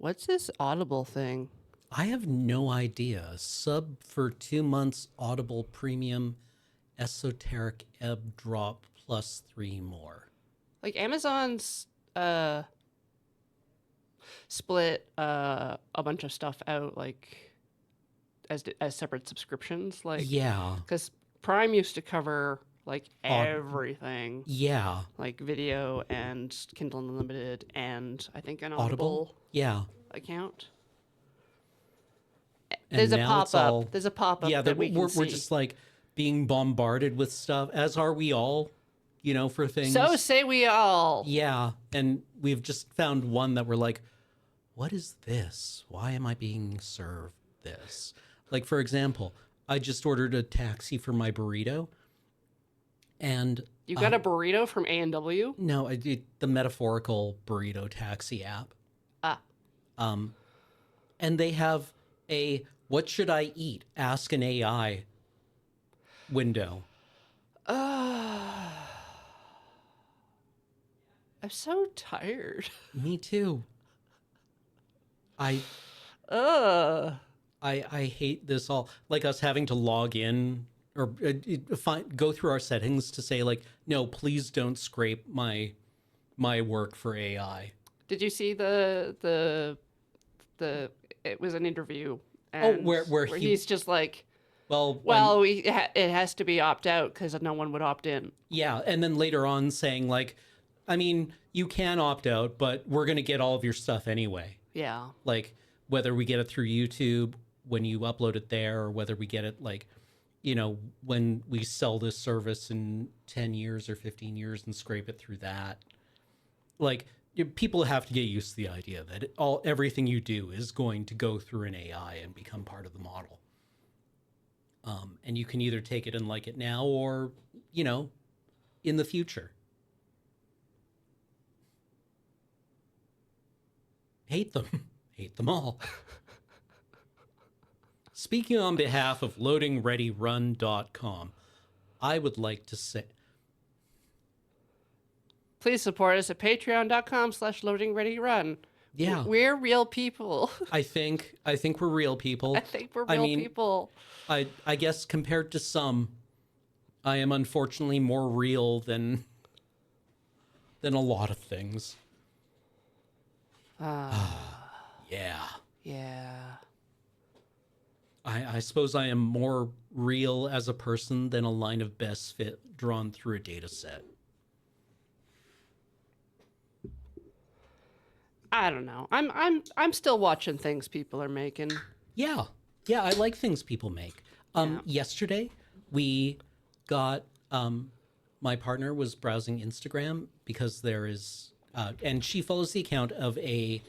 What's this Audible thing? I have no idea. Sub for 2 months Audible Premium Esoteric Ebb drop plus 3 more. Like Amazon's split a bunch of stuff out like as separate subscriptions, like Yeah. because Prime used to cover like Aud- everything, yeah. like video and Kindle Unlimited, and I think an Audible? Audible Yeah. account. And now it's all There's a pop up yeah, that we can we're see. just like being bombarded with stuff, as are we all, for things. So say we all. Yeah, and we've just found one that we're like, what is this? Why am I being served this? Like, for example, I just ordered a taxi for my burrito, and You got a burrito from A&W? no, I did the metaphorical burrito taxi app. Ah. And they have a "What should I eat? Ask an AI" window. I'm so tired. Me too. I Ugh. I hate this all. Like us having to log in or go through our settings to say like, no, please don't scrape my work for AI. Did you see the it was an interview and where he's just like, well, it has to be opt out because no one would opt in. yeah, and then later on saying like, I mean, you can opt out, but we're going to get all of your stuff anyway. Yeah. Like whether we get it through YouTube when you upload it there, or whether we get it like, when we sell this service in 10 years or 15 years and scrape it through that. Like, people have to get used to the idea that everything you do is going to go through an AI and become part of the model. And you can either take it and like it now or, in the future. Hate them. Hate them all. Speaking on behalf of loadingreadyrun.com, I would like to say, Please support us at patreon.com/loadingreadyrun. yeah, We're real people. I think we're real people. I think we're real people. I guess compared to some, I am unfortunately more real than a lot of things. Yeah. Yeah. I suppose I am more real as a person than a line of best fit drawn through a data set. I don't know. I'm still watching things people are making. Yeah. Yeah, I like things people make. Yesterday we got my partner was browsing Instagram because there is and she follows the account of a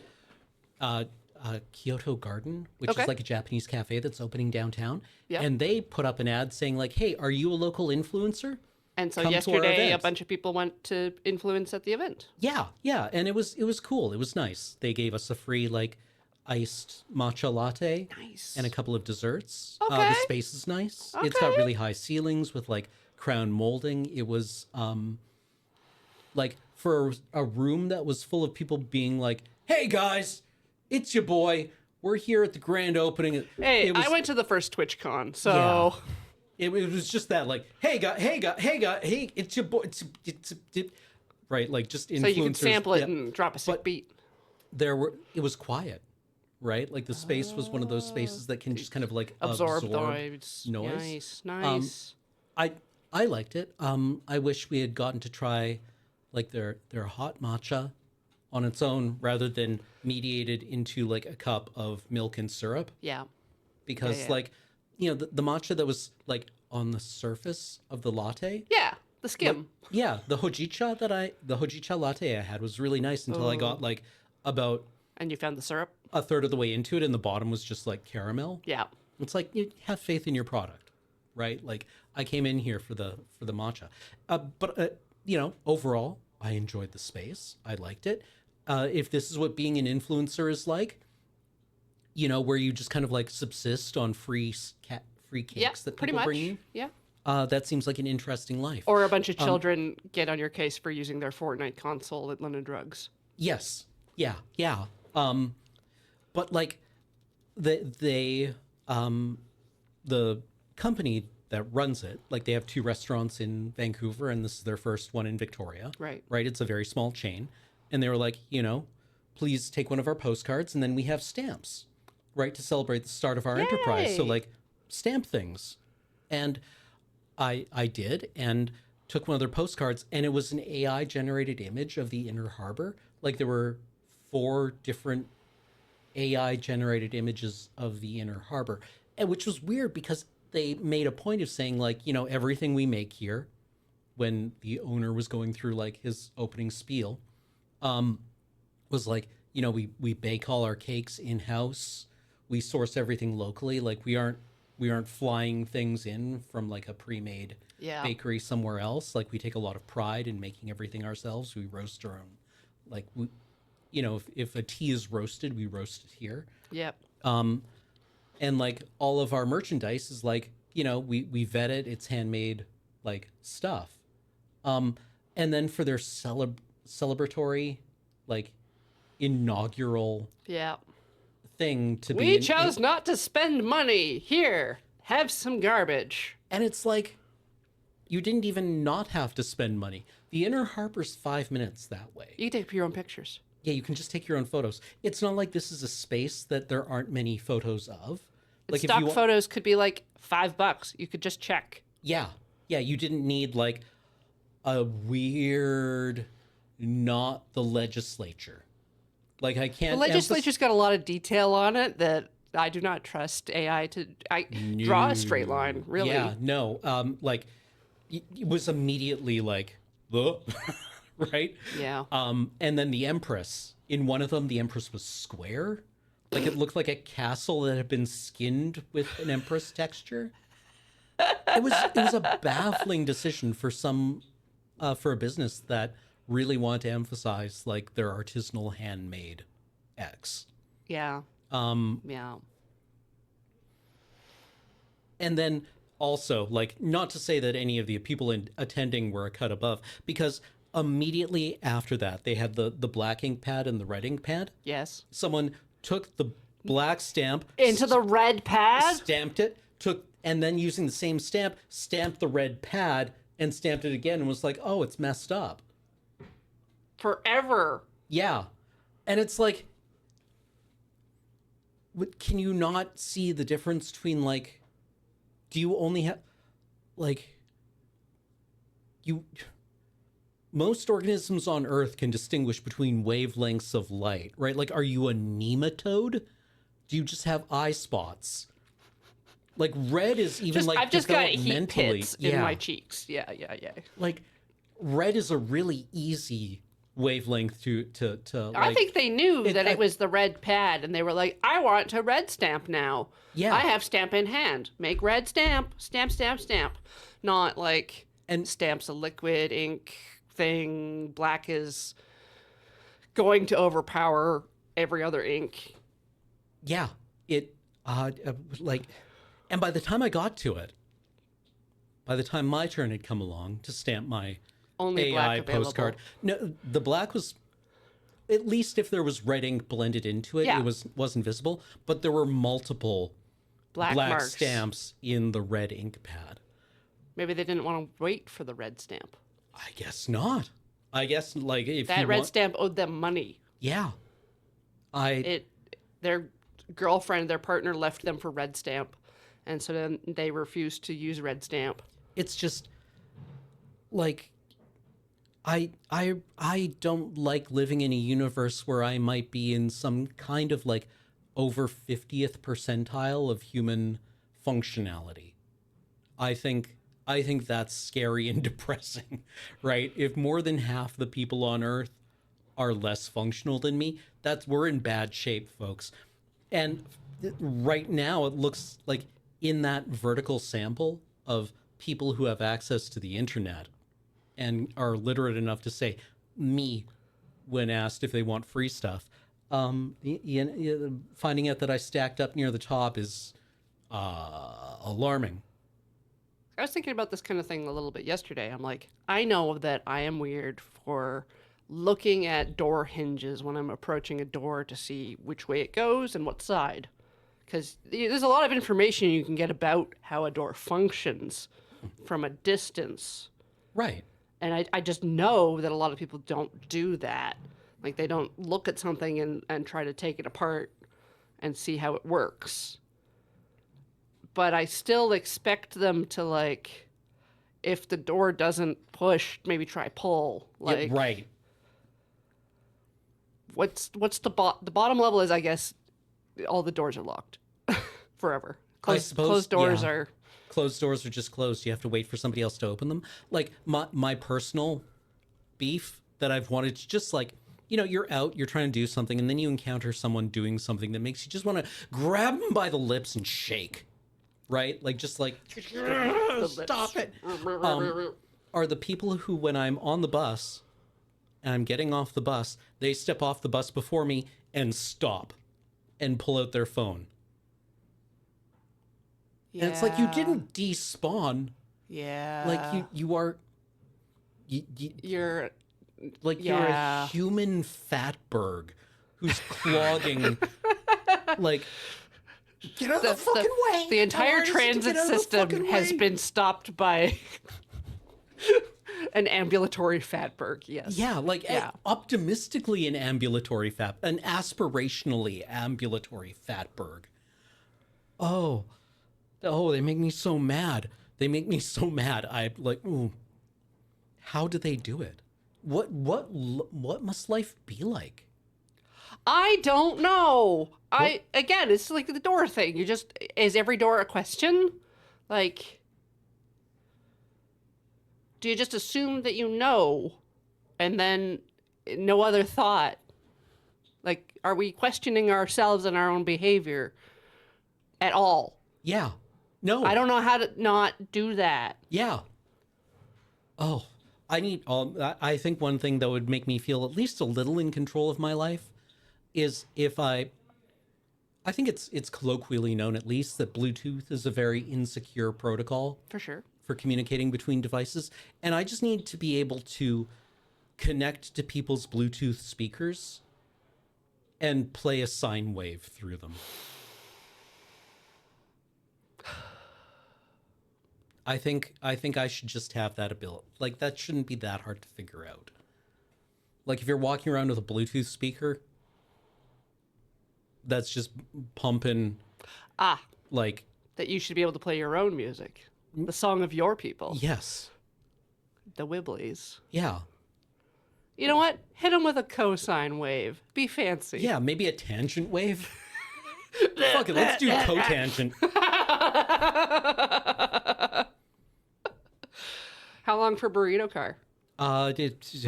Kyoto Garden, which is like a Japanese cafe that's opening downtown. Yep. And they put up an ad saying like, hey, are you a local influencer? And so Come to our yesterday, a event. bunch of people went to influence at the event. Yeah, yeah, and it was cool. It was nice. They gave us a free like iced matcha latte, Nice. and a couple of desserts. Okay. The space is nice. It's got really high ceilings with like crown molding. It was like for a room that was full of people being like, "Hey guys, it's your boy. We're here at the grand opening." Hey, I went to the first TwitchCon, so It was just that, like, hey, it's your boy, it's right, like just influencers. so you could sample it and drop a sick beat. It was quiet, right? Like the space was one of those spaces that can just kind of like absorb noise. noise. Nice. I liked it. I wish we had gotten to try like their hot matcha on its own rather than mediated into like a cup of milk and syrup. Yeah. Because Yeah. like, the matcha that was like on the surface of the latte. Yeah. The skim. Yeah, the hojicha latte I had was really nice until I got like about And you found the syrup? a third of the way into it, and the bottom was just like caramel. Yeah. It's like, you have faith in your product, right? Like I came in here for the matcha, but overall I enjoyed the space. I liked it. If this is what being an influencer is like, where you just kind of like subsist on free cakes that pretty people much. bring you, Yeah. that seems like an interesting life. Or a bunch of children get on your case for using their Fortnite console at London Drugs. Yes. Yeah. Yeah. but like they the company that runs it, like they have two restaurants in Vancouver and this is their first one in Victoria. Right. Right? It's a very small chain. And they were like, please take one of our postcards and then we have stamps, right, to celebrate the start of our enterprise. So Yay! like stamp things. And I did and took one of their postcards and it was an AI generated image of the Inner Harbor. Like there were 4 different AI generated images of the Inner Harbor, and which was weird because they made a point of saying like, everything we make here, when the owner was going through like his opening spiel, was like, we bake all our cakes in house, we source everything locally, like we aren't flying things in from like a pre-made Yeah. bakery somewhere else. Like we take a lot of pride in making everything ourselves. We roast our own, like we, if a tea is roasted, we roast it here. Yep. And like all of our merchandise is like, we vet it, it's handmade like stuff. And then for their celebratory like inaugural Yeah. thing to be We chose not to spend money. Here, have some garbage. and it's like you didn't even not have to spend money. The Inner Harbor's 5 minutes that way. You can take your own pictures. Yeah, you can just take your own photos. It's not like this is a space that there aren't many photos of. Like Stock photos could be like $5. You could just check. Yeah. Yeah, you didn't need like a weird not the legislature. Like I can't The legislature's got a lot of detail on it that I do not trust AI to draw a straight line, really. Yeah, no. Like it was immediately like right? Yeah. And then the Empress, in one of them, the Empress was square. Like it looked like a castle that had been skinned with an Empress texture. It was a baffling decision for for a business that really wanted to emphasize like their artisanal handmade X. Yeah. Yeah. And then also, like, not to say that any of the people attending were a cut above, because immediately after that, they had the black ink pad and the red ink pad. Yes. Someone took the black stamp Into the red pad? stamped it, and then using the same stamp, stamped the red pad and stamped it again and was like, oh, it's messed up. Forever. Yeah. And it's like, can you not see the difference between like, do you only have, like, most organisms on Earth can distinguish between wavelengths of light, right? Like, are you a nematode? Do you just have eye spots? Like, red is even like I've just got heat developmentally. pits in my cheeks. Yeah. Like, red is a really easy wavelength to like, I think they knew that it was the red pad, and they were like, I want to red stamp now. Yeah. I have stamp in hand. Make red stamp. Stamp, stamp, stamp. Not like stamps a liquid ink thing. Black is going to overpower every other ink. Yeah. It, like, and by the time I got to it, by the time my turn had come along to stamp my Only AI black available. postcard, no, the black was, at least if there was red ink blended into it, Yeah. it wasn't visible, but there were multiple Black marks. stamps in the red ink pad. Maybe they didn't want to wait for the red stamp. I guess not. I guess like if That you red want, stamp owed them money. yeah, Their girlfriend, their partner left them for red stamp, and so then they refused to use red stamp. it's just like I don't like living in a universe where I might be in some kind of like over 50th percentile of human functionality. I think that's scary and depressing, right? If more than half the people on Earth are less functional than me, we're in bad shape, folks. And right now it looks like in that vertical sample of people who have access to the internet and are literate enough to say me when asked if they want free stuff, finding out that I stacked up near the top is alarming. I was thinking about this kind of thing a little bit yesterday. I'm like, I know that I am weird for looking at door hinges when I'm approaching a door to see which way it goes and what side. Because there's a lot of information you can get about how a door functions from a distance. Right. And I just know that a lot of people don't do that. Like, they don't look at something and try to take it apart and see how it works. But I still expect them to, like, if the door doesn't push, maybe try pull. Like, yeah, right. What's the bottom level is, I guess, all the doors are locked forever. Closed doors are... Closed doors are just closed. You have to wait for somebody else to open them. Like, my personal beef that I've wanted to just, like, you know, you're out, you're trying to do something, and then you encounter someone doing something that makes you just want to grab them by the lips and shake. Right? Like, just like, stop it. Are the people who, when I'm on the bus and I'm getting off the bus, they step off the bus before me and stop and pull out their phone. Yeah. And it's like, you didn't despawn. Yeah. Like, you are... You're... Like, you're a human fatberg who's clogging... like... Get out of the fucking way! The entire transit system has been stopped by an ambulatory fatberg, yes. Yeah, like optimistically an ambulatory an aspirationally ambulatory fatberg. Oh, they make me so mad. They make me so mad. I like, ooh, how do they do it? What must life be like? I don't know. Again, it's like the door thing. Is every door a question? Like, do you just assume that you know and then no other thought? Like, are we questioning ourselves and our own behavior at all? Yeah. No. I don't know how to not do that. Yeah. Oh, I think one thing that would make me feel at least a little in control of my life is if I think it's colloquially known, at least, that Bluetooth is a very insecure protocol. For sure. For communicating between devices. And I just need to be able to connect to people's Bluetooth speakers and play a sine wave through them. I think I should just have that ability. Like, that shouldn't be that hard to figure out. Like, if you're walking around with a Bluetooth speaker that's just pumping, like, that you should be able to play your own music, the song of your people. Yes, the Wibblies. Yeah. You know what? Hit them with a cosine wave. Be fancy. Yeah, maybe a tangent wave. Fuck it, let's do cotangent. How long for burrito car? It's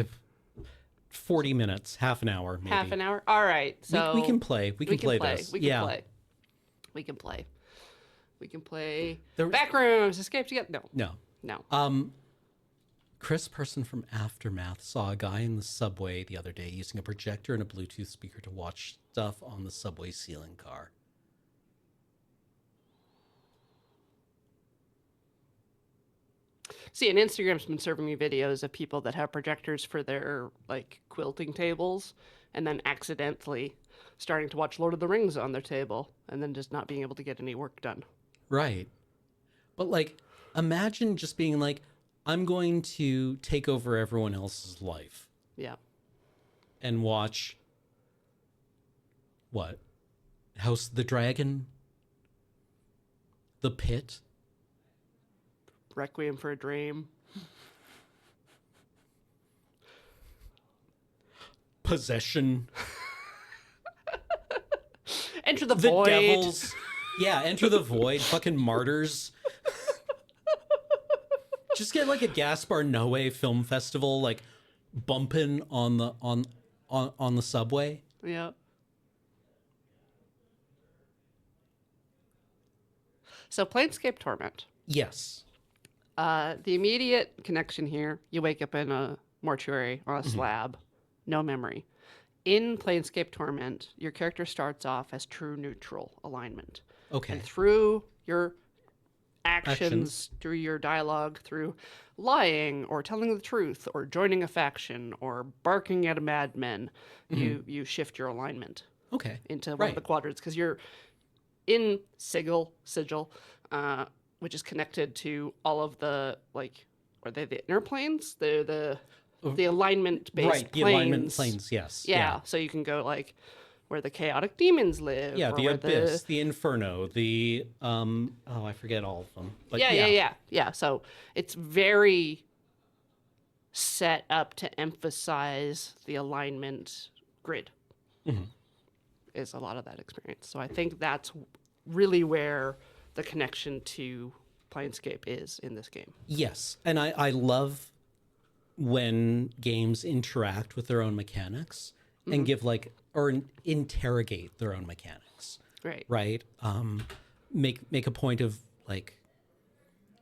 40 minutes, half an hour, maybe. Half an hour? All right. So we can play. We can play this. We can play. We can play. We can play. Backrooms, escape together. No. Chris Person from Aftermath saw a guy in the subway the other day using a projector and a Bluetooth speaker to watch stuff on the subway ceiling car. See, and Instagram's been serving me videos of people that have projectors for their, like, quilting tables and then accidentally starting to watch Lord of the Rings on their table and then just not being able to get any work done. Right. But, like, imagine just being like, I'm going to take over everyone else's life. Yeah. And watch... what? House of the Dragon? The Pit? Requiem for a Dream. Possession. Enter the Void. The Devils. Yeah, Enter the Void. Fucking Martyrs. Just get like a Gaspar Noé film festival, like bumping on the subway. Yeah. So Planescape Torment. Yes. The immediate connection here, you wake up in a mortuary on a slab, no memory. In Planescape Torment, your character starts off as true neutral alignment. Okay. And through your actions through your dialogue, through lying or telling the truth or joining a faction or barking at a madman. You shift your alignment Okay. into one of Right. the quadrants because you're in sigil, which is connected to all of the like, are they the inner planes? They're the alignment based Right. The alignment planes. Yes. Yeah, so you can go like where the chaotic demons live. Yeah. or The where abyss, the inferno, the oh, I forget all of them. But yeah. So it's very set up to emphasize the alignment grid. Is a lot of that experience. So I think that's really where the connection to Planescape is in this game. Yes, and I love when games interact with their own mechanics and give like or interrogate their own mechanics. Right. Right. Make a point of like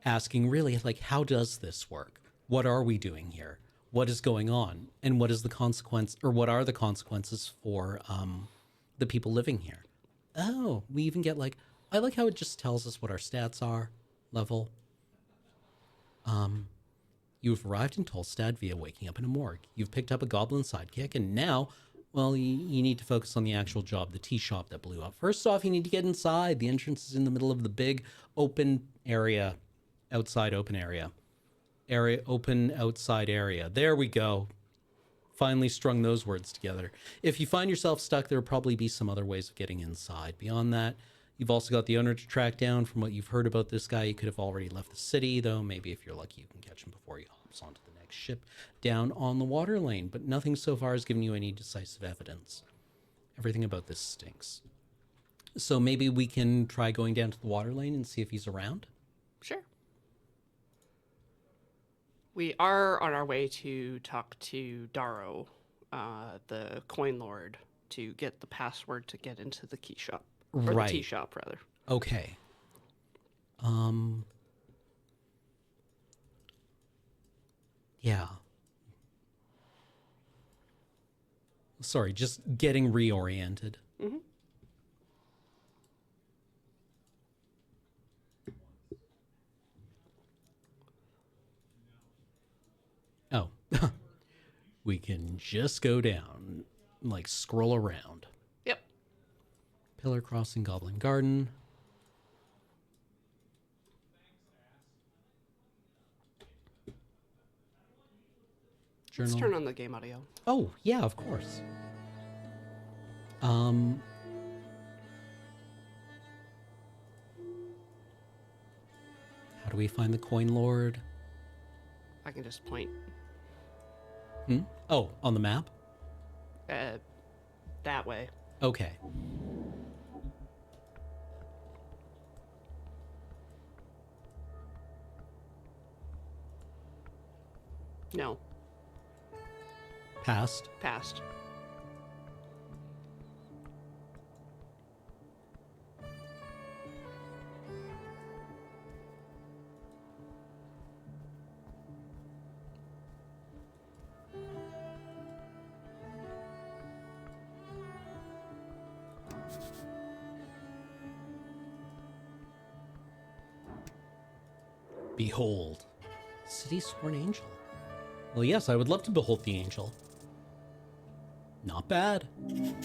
asking really like how does this work? What are we doing here? What is going on? And what is the consequence or what are the consequences for the people living here? Oh, we even get like I like how it just tells us what our stats are, level. You've arrived in Tolstad via waking up in a morgue. You've picked up a goblin sidekick, and now, well, you need to focus on the actual job, the tea shop that blew up. First off, you need to get inside. The entrance is in the middle of the big open area, outside open area. Open outside area. There we go. Finally strung those words together. If you find yourself stuck, there will probably be some other ways of getting inside. Beyond that, you've also got the owner to track down. From what you've heard about this guy, he could have already left the city, though maybe if you're lucky, you can catch him before he hops onto the next ship down on the water lane. But nothing so far has given you any decisive evidence. Everything about this stinks. So maybe we can try going down to the water lane and see if he's around? Sure. We are on our way to talk to Darrow, the coin lord, to get the password to get into the key shop. Or Right. the tea shop, rather. Okay. Yeah. Sorry, just getting reoriented. Oh. We can just go down, like scroll around. Yep. Pillar Crossing, Goblin Garden. Journal. Let's turn on the game audio. Oh, yeah, of course. How do we find the coin lord? I can just point Oh, on the map? that way. Okay. No, Past. past. Behold. City's sworn angel. Well, yes, I would love to behold the angel. Not bad.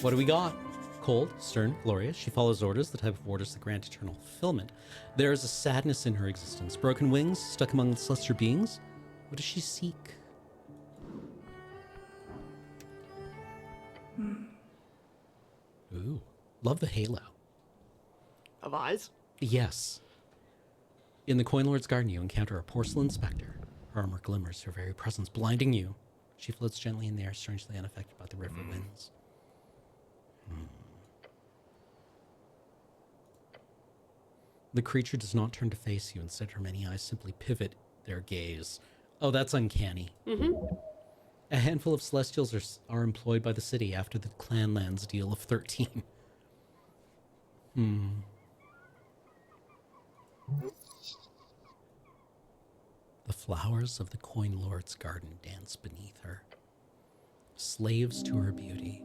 What do we got? Cold, stern, glorious. She follows orders, the type of orders that grant eternal fulfillment. There is a sadness in her existence. Broken wings, stuck among the celestial beings. What does she seek? Ooh, love the halo. Of eyes? Yes. In the Coin Lord's garden, you encounter a porcelain specter. Her armor glimmers, her very presence blinding you. She floats gently in the air, strangely unaffected by the river winds. The creature does not turn to face you. Instead, her many eyes simply pivot their gaze. Oh, that's uncanny. A handful of Celestials are employed by the city after the Clanlands deal of 13. The flowers of the Coin Lord's garden dance beneath her, slaves to her beauty.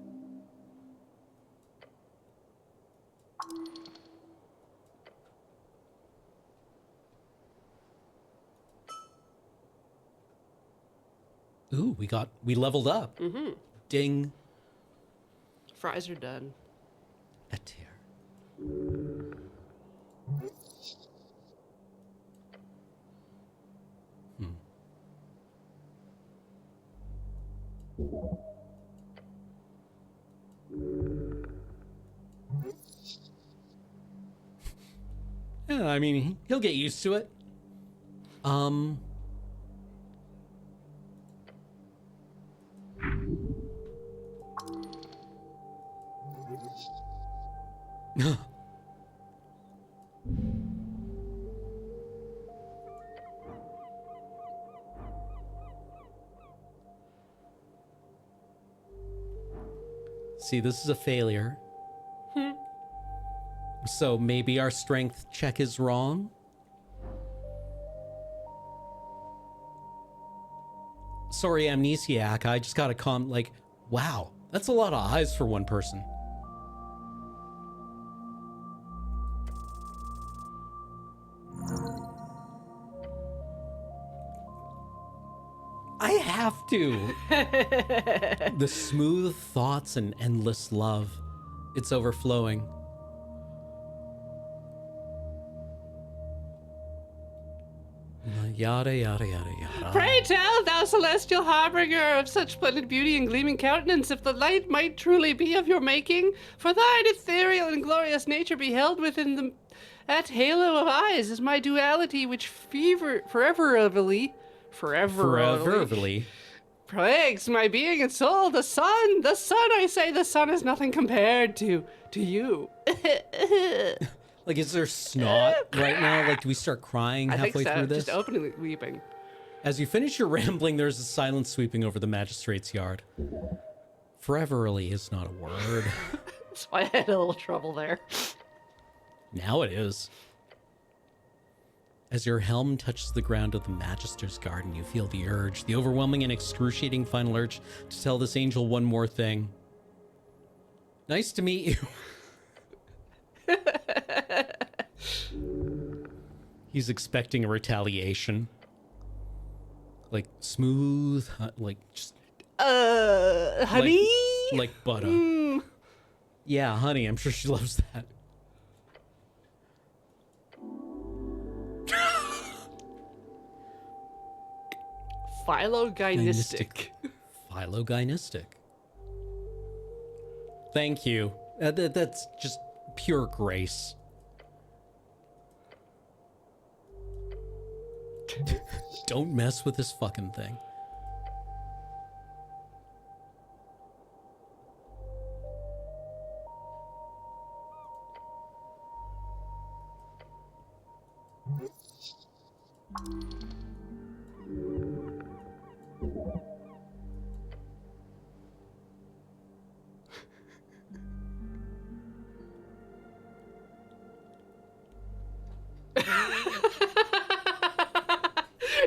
Ooh, we leveled up. Mm-hmm. Ding. Fries are done. A tear. Yeah, I mean, he'll get used to it. See, this is a failure. So maybe our strength check is wrong? Sorry, amnesiac, I just gotta like, wow, that's a lot of eyes for one person. I have to. The smooth thoughts and endless love. It's overflowing. Yada, yada, yada, yada. Pray tell, thou celestial harbinger of such splendid beauty and gleaming countenance, if the light might truly be of your making, for thine ethereal and glorious nature beheld within that halo of eyes is my duality, which foreverly plagues my being and soul. The sun, I say, the sun is nothing compared to you. Like, is there snot right now? Like, do we start crying halfway through this? Just openly weeping. As you finish your rambling, there's a silence sweeping over the magistrate's yard. Foreverly is not a word. So I had a little trouble there. Now it is. As your helm touches the ground of the Magister's garden, you feel the urge, the overwhelming and excruciating final urge to tell this angel one more thing. Nice to meet you. He's expecting a retaliation. Like smooth, like just... honey? Like butter. Yeah, honey, I'm sure she loves that. Philogynistic. Philogynistic. Thank you. That's just pure grace. Don't mess with this fucking thing.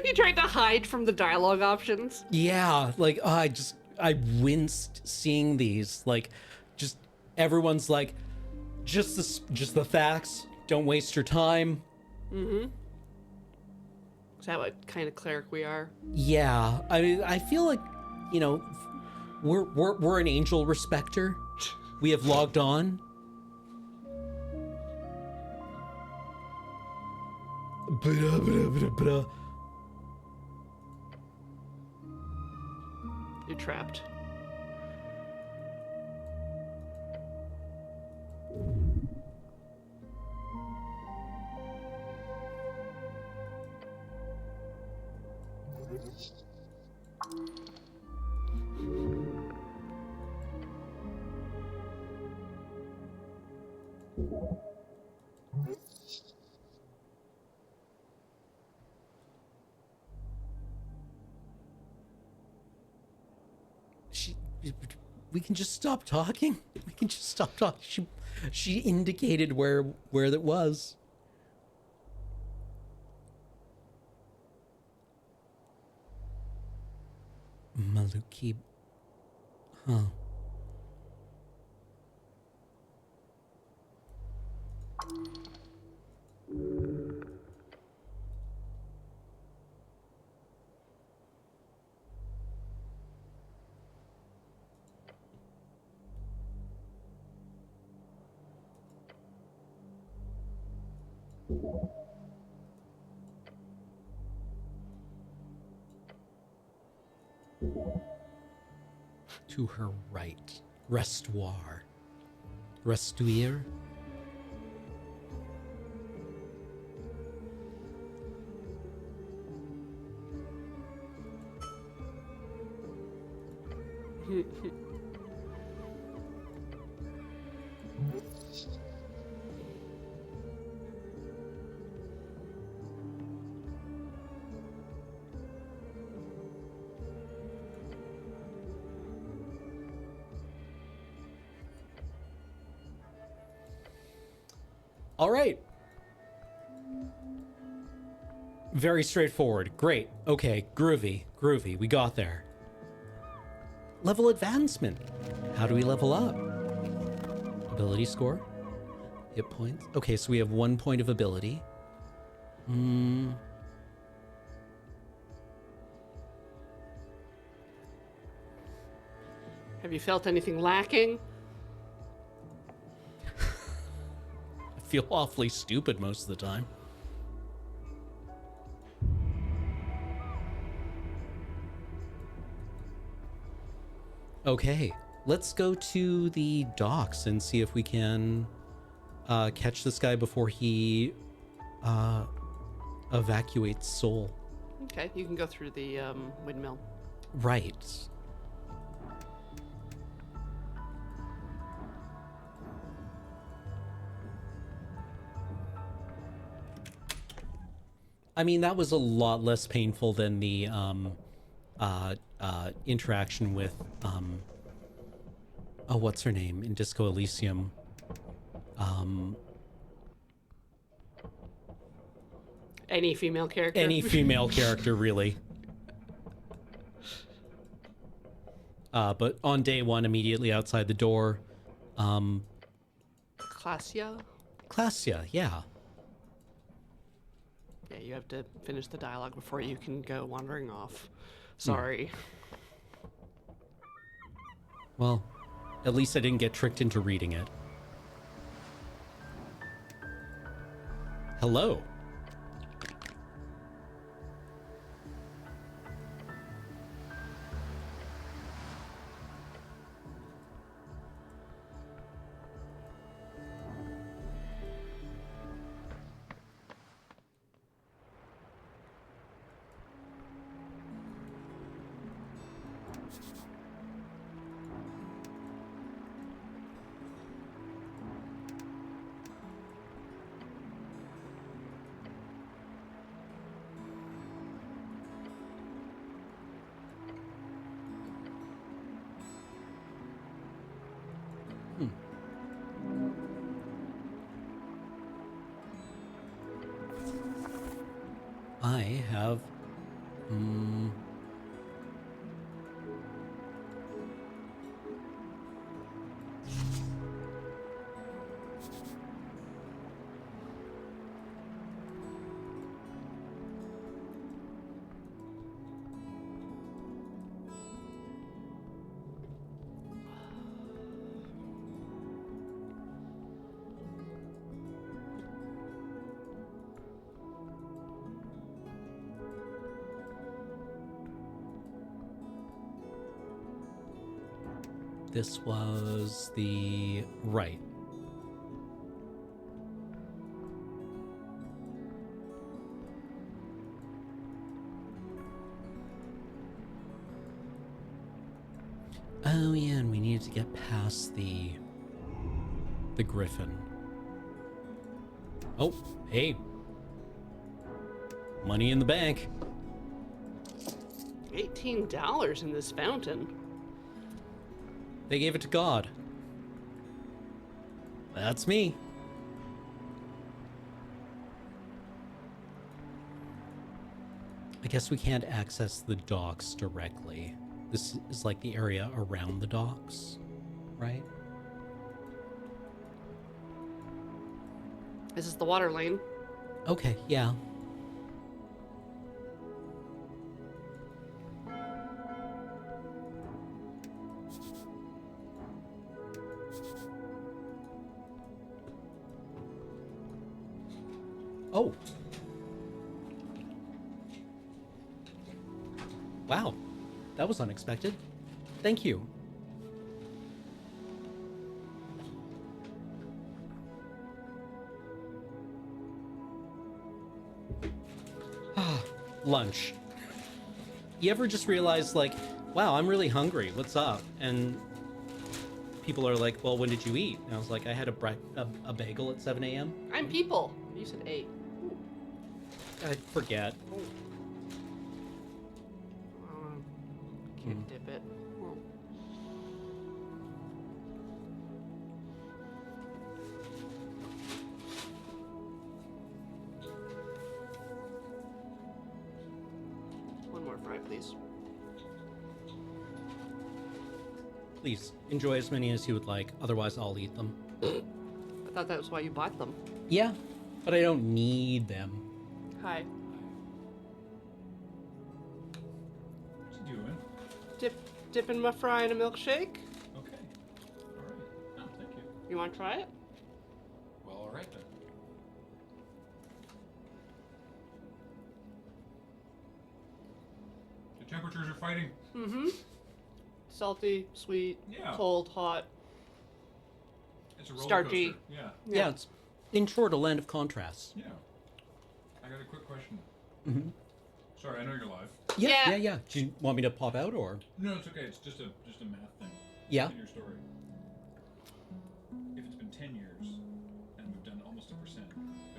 You tried to hide from the dialogue options. Yeah, like I winced seeing these. Like, just everyone's like, just the facts. Don't waste your time. Mm-hmm. Is that what kind of cleric we are? Yeah, I mean, I feel like, you know, we're an angel respecter. We have logged on. You're trapped. We can just stop talking. We can just stop talking. She indicated where that was. Maluki. Huh. To her right. Restoir. Restuir? All right. Very straightforward. Great. Okay. Groovy. Groovy. We got there. Level advancement. How do we level up? Ability score. Hit points. Okay, so we have 1 point of ability. Have you felt anything lacking? I feel awfully stupid most of the time. Okay, let's go to the docks and see if we can catch this guy before he evacuates Seoul. Okay, you can go through the windmill. Right. I mean, that was a lot less painful than the interaction with oh, what's her name in Disco Elysium? Any female character? Any female character, really. But on day one, immediately outside the door, Classia? Classia, yeah. Yeah, you have to finish the dialogue before you can go wandering off. Sorry. Well, at least I didn't get tricked into reading it. Hello. I have... This was the right. Oh yeah, and we needed to get past the griffin. Oh, hey. Money in the bank. $18 in this fountain. They gave it to God. That's me. I guess we can't access the docks directly. This is like the area around the docks, right? This is the water lane. Okay, yeah. Oh. Wow. That was unexpected. Thank you. Lunch. You ever just realize, like, wow, I'm really hungry. What's up? And people are like, well, when did you eat? And I was like, I had a bagel at 7 a.m. I'm people. You said 8. I forget. Can't dip it. Oh. One more fry, please. Please, enjoy as many as you would like. Otherwise, I'll eat them. I thought that was why you bought them. Yeah, but I don't need them. Hi. What you doing? Dipping my fry in a milkshake. Okay. All right. Oh, thank you. You want to try it? Well, all right then. The temperatures are fighting. Mm-hmm. Salty, sweet, Yeah. cold, hot. It's a roller Starchy. coaster. Yeah. Yeah, it's in short a land of contrasts. Yeah. I got a quick question. Mm-hmm. Sorry, I know you're live. Yeah. Do you want me to pop out or? No, it's okay. It's just a math thing. Yeah. In your story. If it's been 10 years and we've done almost 1%, then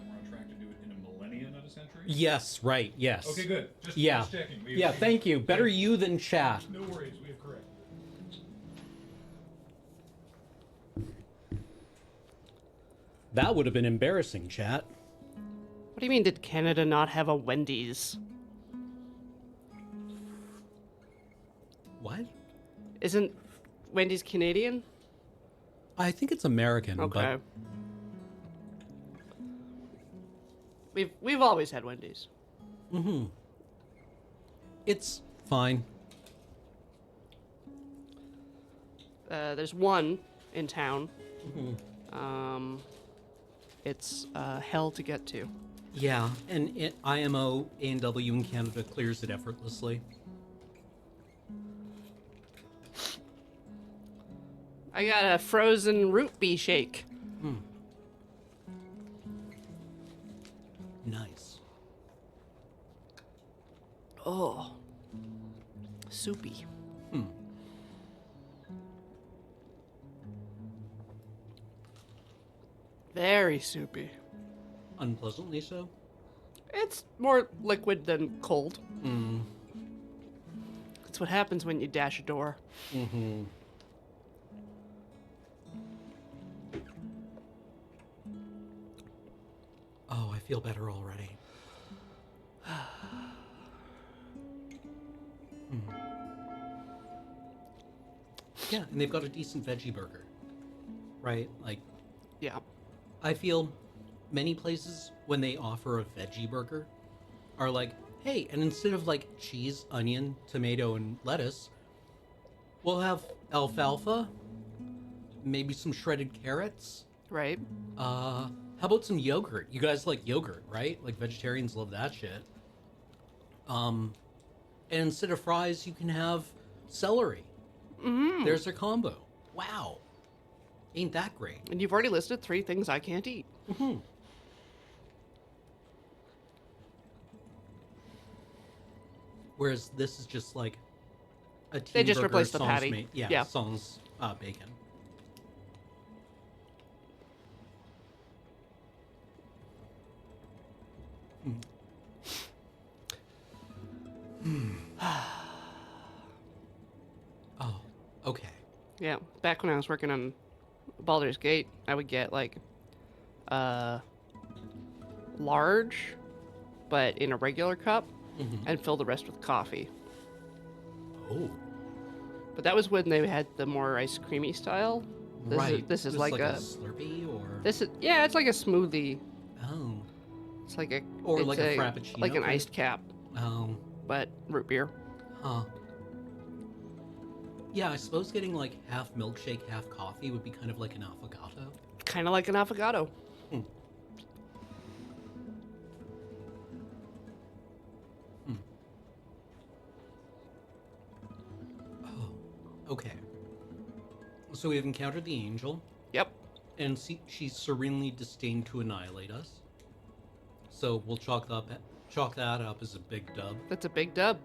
we're on track to do it in a millennia, not a century. Yes, right. Yes. Okay, good. Just checking. Yeah, thank you. Better you than chat. No worries. We have correct. That would have been embarrassing, chat. What do you mean, did Canada not have a Wendy's? What? Isn't Wendy's Canadian? I think it's American, Okay. We've always had Wendy's. but it's fine. There's one in town. Mm-hmm. It's hell to get to. Yeah, and IMO A&W in Canada clears it effortlessly. I got a frozen root bee shake. Nice. Oh, soupy. Very soupy. Unpleasantly so? It's more liquid than cold. That's what happens when you dash a door. Mm-hmm. Oh, I feel better already. Yeah, and they've got a decent veggie burger. Right? Like, Yeah. I feel many places when they offer a veggie burger are like, hey, and instead of like cheese, onion, tomato, and lettuce, we'll have alfalfa, maybe some shredded carrots. Right. How about some yogurt? You guys like yogurt, right? Like vegetarians love that shit. And instead of fries, you can have celery. There's their combo. Wow. Ain't that great? And you've already listed 3 things I can't eat. Whereas this is just like a teen They just burger, replaced the sans patty. meat. Yeah. Sans bacon. Oh, okay. Yeah. Back when I was working on Baldur's Gate, I would get like large, but in a regular cup, and fill the rest with coffee. Oh, But that was when they had the more ice creamy style. This is like a Slurpee or it's like a smoothie. oh, It's like a or it's like a frappuccino, like an iced cap, oh, but root beer. huh. Yeah, I suppose getting like half milkshake, half coffee would be kind of like an affogato. Kind of like an avocado. So we have encountered the angel, Yep. and she's serenely disdained to annihilate us. So we'll chalk that up as a big dub. That's a big dub.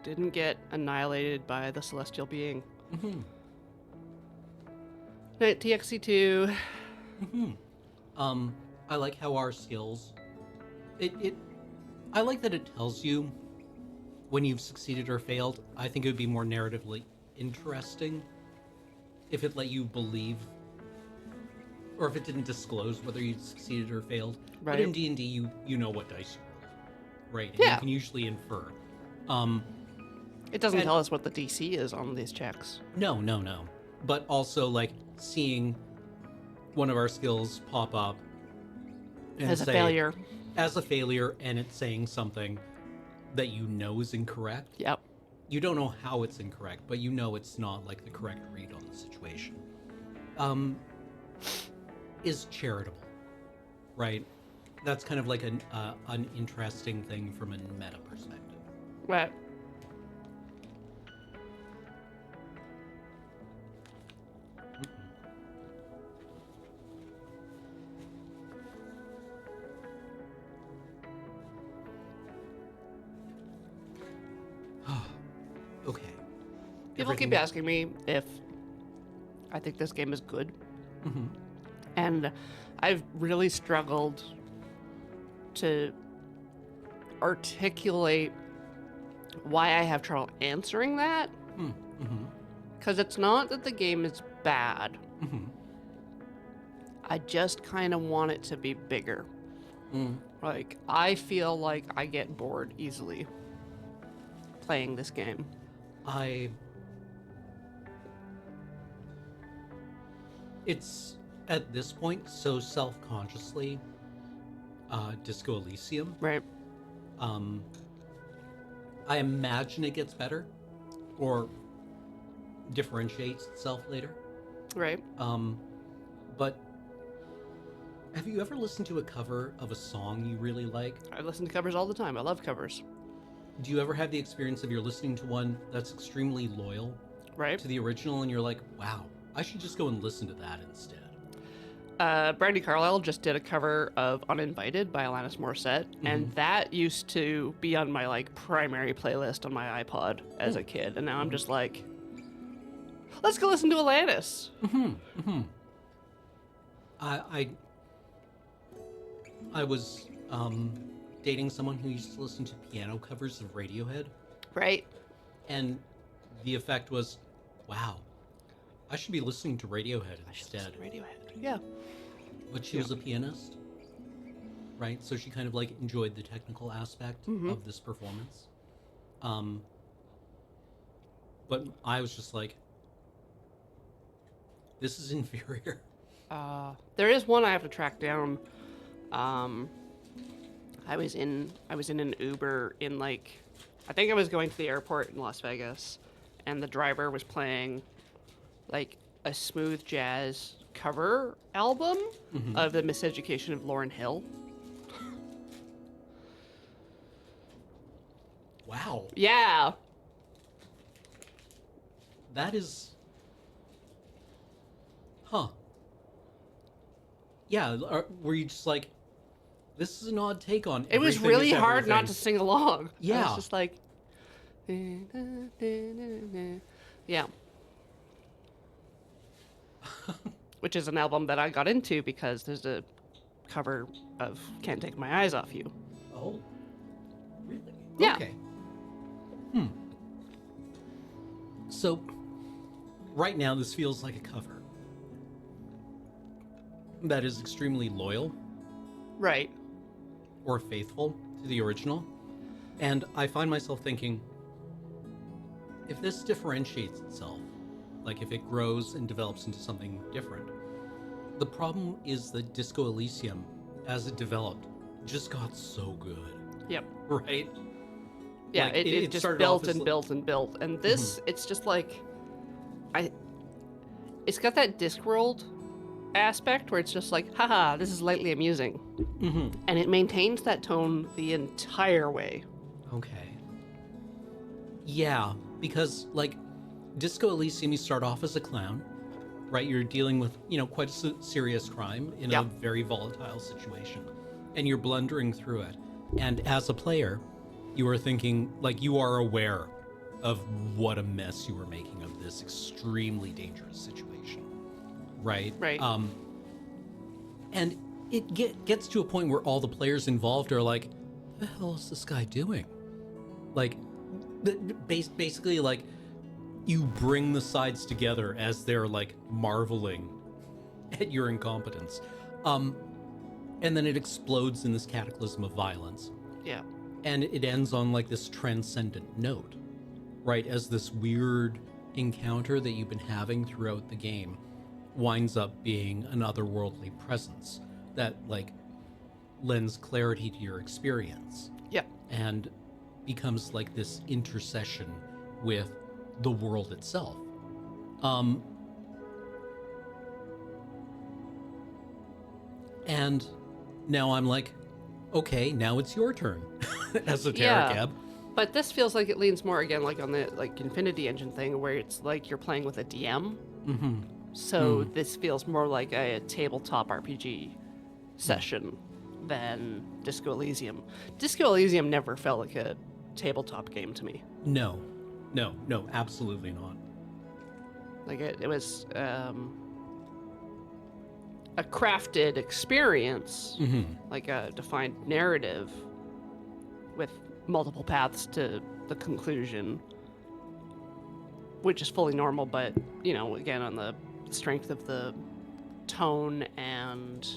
Didn't get annihilated by the celestial being. Mm-hmm. Night TXC2. Mm-hmm. I like how our skills. I like that it tells you when you've succeeded or failed. I think it would be more narratively interesting if it let you believe, or if it didn't disclose whether you succeeded or failed. Right. But in D&D, you know what dice you roll, right? And Yeah. you can usually infer. It doesn't And- tell us what the DC is on these checks. No. But also, like, seeing one of our skills pop up and As a say, failure. As a failure, and it's saying something that you know is incorrect. Yep. You don't know how it's incorrect, but you know it's not, like, the correct read on the situation. Is charitable, right? That's kind of like an interesting thing from a meta perspective. Right. Okay. People keep asking me if I think this game is good. Mm-hmm. And I've really struggled to articulate why I have trouble answering that. Mm-hmm. Because it's not that the game is bad. Mm-hmm. I just kind of want it to be bigger. Mm. Like, I feel like I get bored easily playing this game. It's at this point so self-consciously Disco Elysium. Right. I imagine it gets better or differentiates itself later. Right. But have you ever listened to a cover of a song you really like? I listen to covers all the time. I love covers. Do you ever have the experience of you're listening to one that's extremely loyal Right. to the original and you're like, wow, I should just go and listen to that instead? Brandy Carlisle just did a cover of Uninvited by Alanis Morissette, and that used to be on my like primary playlist on my iPod as a kid, and now I'm just like, let's go listen to Alanis. I was dating someone who used to listen to piano covers of Radiohead, Right. and the effect was, wow, I should be listening to Radiohead I should instead. listen to Radiohead. Yeah. But she was a pianist, right? So she kind of like enjoyed the technical aspect of this performance. But I was just like, this is inferior. There is one I have to track down. I was in an Uber in like, I think I was going to the airport in Las Vegas, and the driver was playing like a smooth jazz cover album of the Miseducation of Lauryn Hill. Wow, Yeah. that is, huh? Yeah, were you just like, this is an odd take on? It was everything really is hard not to everything. sing along. I Yeah. was just like, yeah. Which is an album that I got into because there's a cover of Can't Take My Eyes Off You. Oh, really? Yeah. Okay. So, right now, this feels like a cover that is extremely loyal Right. or faithful to the original. And I find myself thinking, if this differentiates itself, like if it grows and develops into something different, the problem is that Disco Elysium, as it developed, just got so good, Yep. right? Yeah, Like, it it just started built off as and li- built and built. And this, it's just like, it's got that Discworld aspect where it's just like, haha, this is lightly amusing. And it maintains that tone the entire way. Okay. Yeah, because, like, Disco Elysium, you start off as a clown, right? You're dealing with, quite a serious crime in a very volatile situation, and you're blundering through it. And as a player, you are thinking, like, you are aware of what a mess you are making of this extremely dangerous situation, right? Right. And it gets to a point where all the players involved are like, the hell is this guy doing? Like, basically, like, you bring the sides together as they're, like, marveling at your incompetence. And then it explodes in this cataclysm of violence. Yeah. And it ends on, like, this transcendent note, right? As this weird encounter that you've been having throughout the game winds up being an otherworldly presence that, like, lends clarity to your experience. Yeah. And becomes, like, this intercession with the world itself. And now I'm like, okay, now it's your turn. Esoteric Ebb. But this feels like it leans more again like on the like Infinity Engine thing where it's like you're playing with a DM. Mm-hmm. So this feels more like a tabletop RPG session than Disco Elysium. Disco Elysium never felt like a tabletop game to me. No, absolutely not. Like it was a crafted experience, like a defined narrative with multiple paths to the conclusion, which is fully normal, but, again, on the strength of the tone and,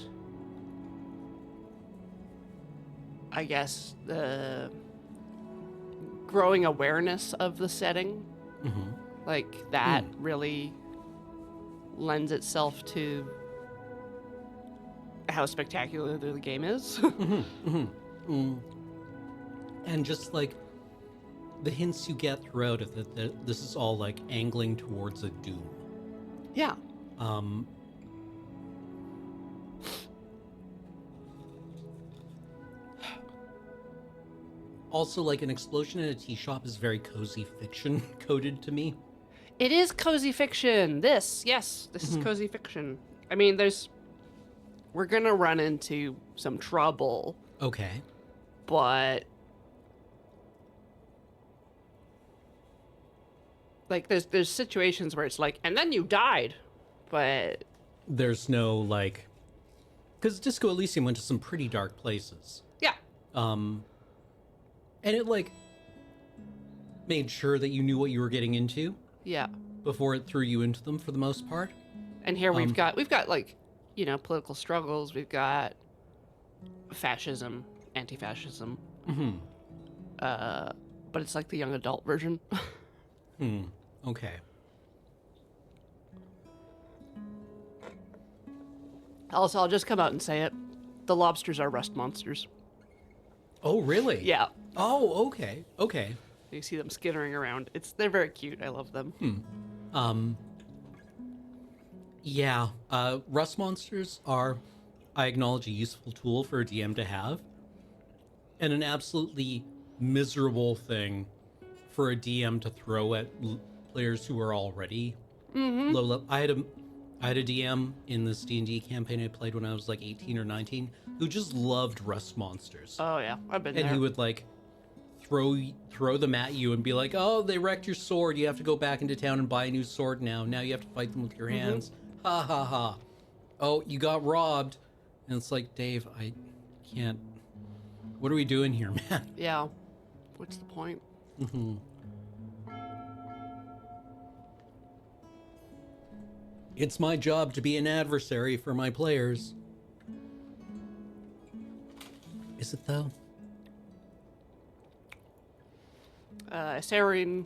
I guess, the growing awareness of the setting. Like, that really lends itself to how spectacular the game is. And just, like, the hints you get throughout it that this is all, like, angling towards a doom. Yeah. Also, like, an explosion in a tea shop is very cozy fiction coded to me. It is cozy fiction. This is cozy fiction. I mean, we're gonna run into some trouble, Okay. but like there's situations where it's like, and then you died, but There's no, like... Because Disco Elysium went to some pretty dark places. yeah, And it, like, made sure that you knew what you were getting into yeah. before it threw you into them for the most part. And here we've got like, political struggles. We've got fascism, anti-fascism. But it's like the young adult version. Okay. Also, I'll just come out and say it. The lobsters are rust monsters. Oh, really? Yeah. Oh, okay. Okay. You see them skittering around. They're very cute. I love them. Yeah. Rust monsters are, I acknowledge, a useful tool for a DM to have, and an absolutely miserable thing for a DM to throw at players who are already low level. I had a DM in this D&D campaign I played when I was like 18 or 19 who just loved rust monsters. Oh yeah, I've been And there. he would, like, throw them at you and be like, oh, they wrecked your sword. You have to go back into town and buy a new sword now. Now you have to fight them with your hands. Ha ha ha. Oh, you got robbed. And it's like, Dave, I can't. What are we doing here, man? Yeah. What's the point? It's my job to be an adversary for my players. Is it, though? Sarine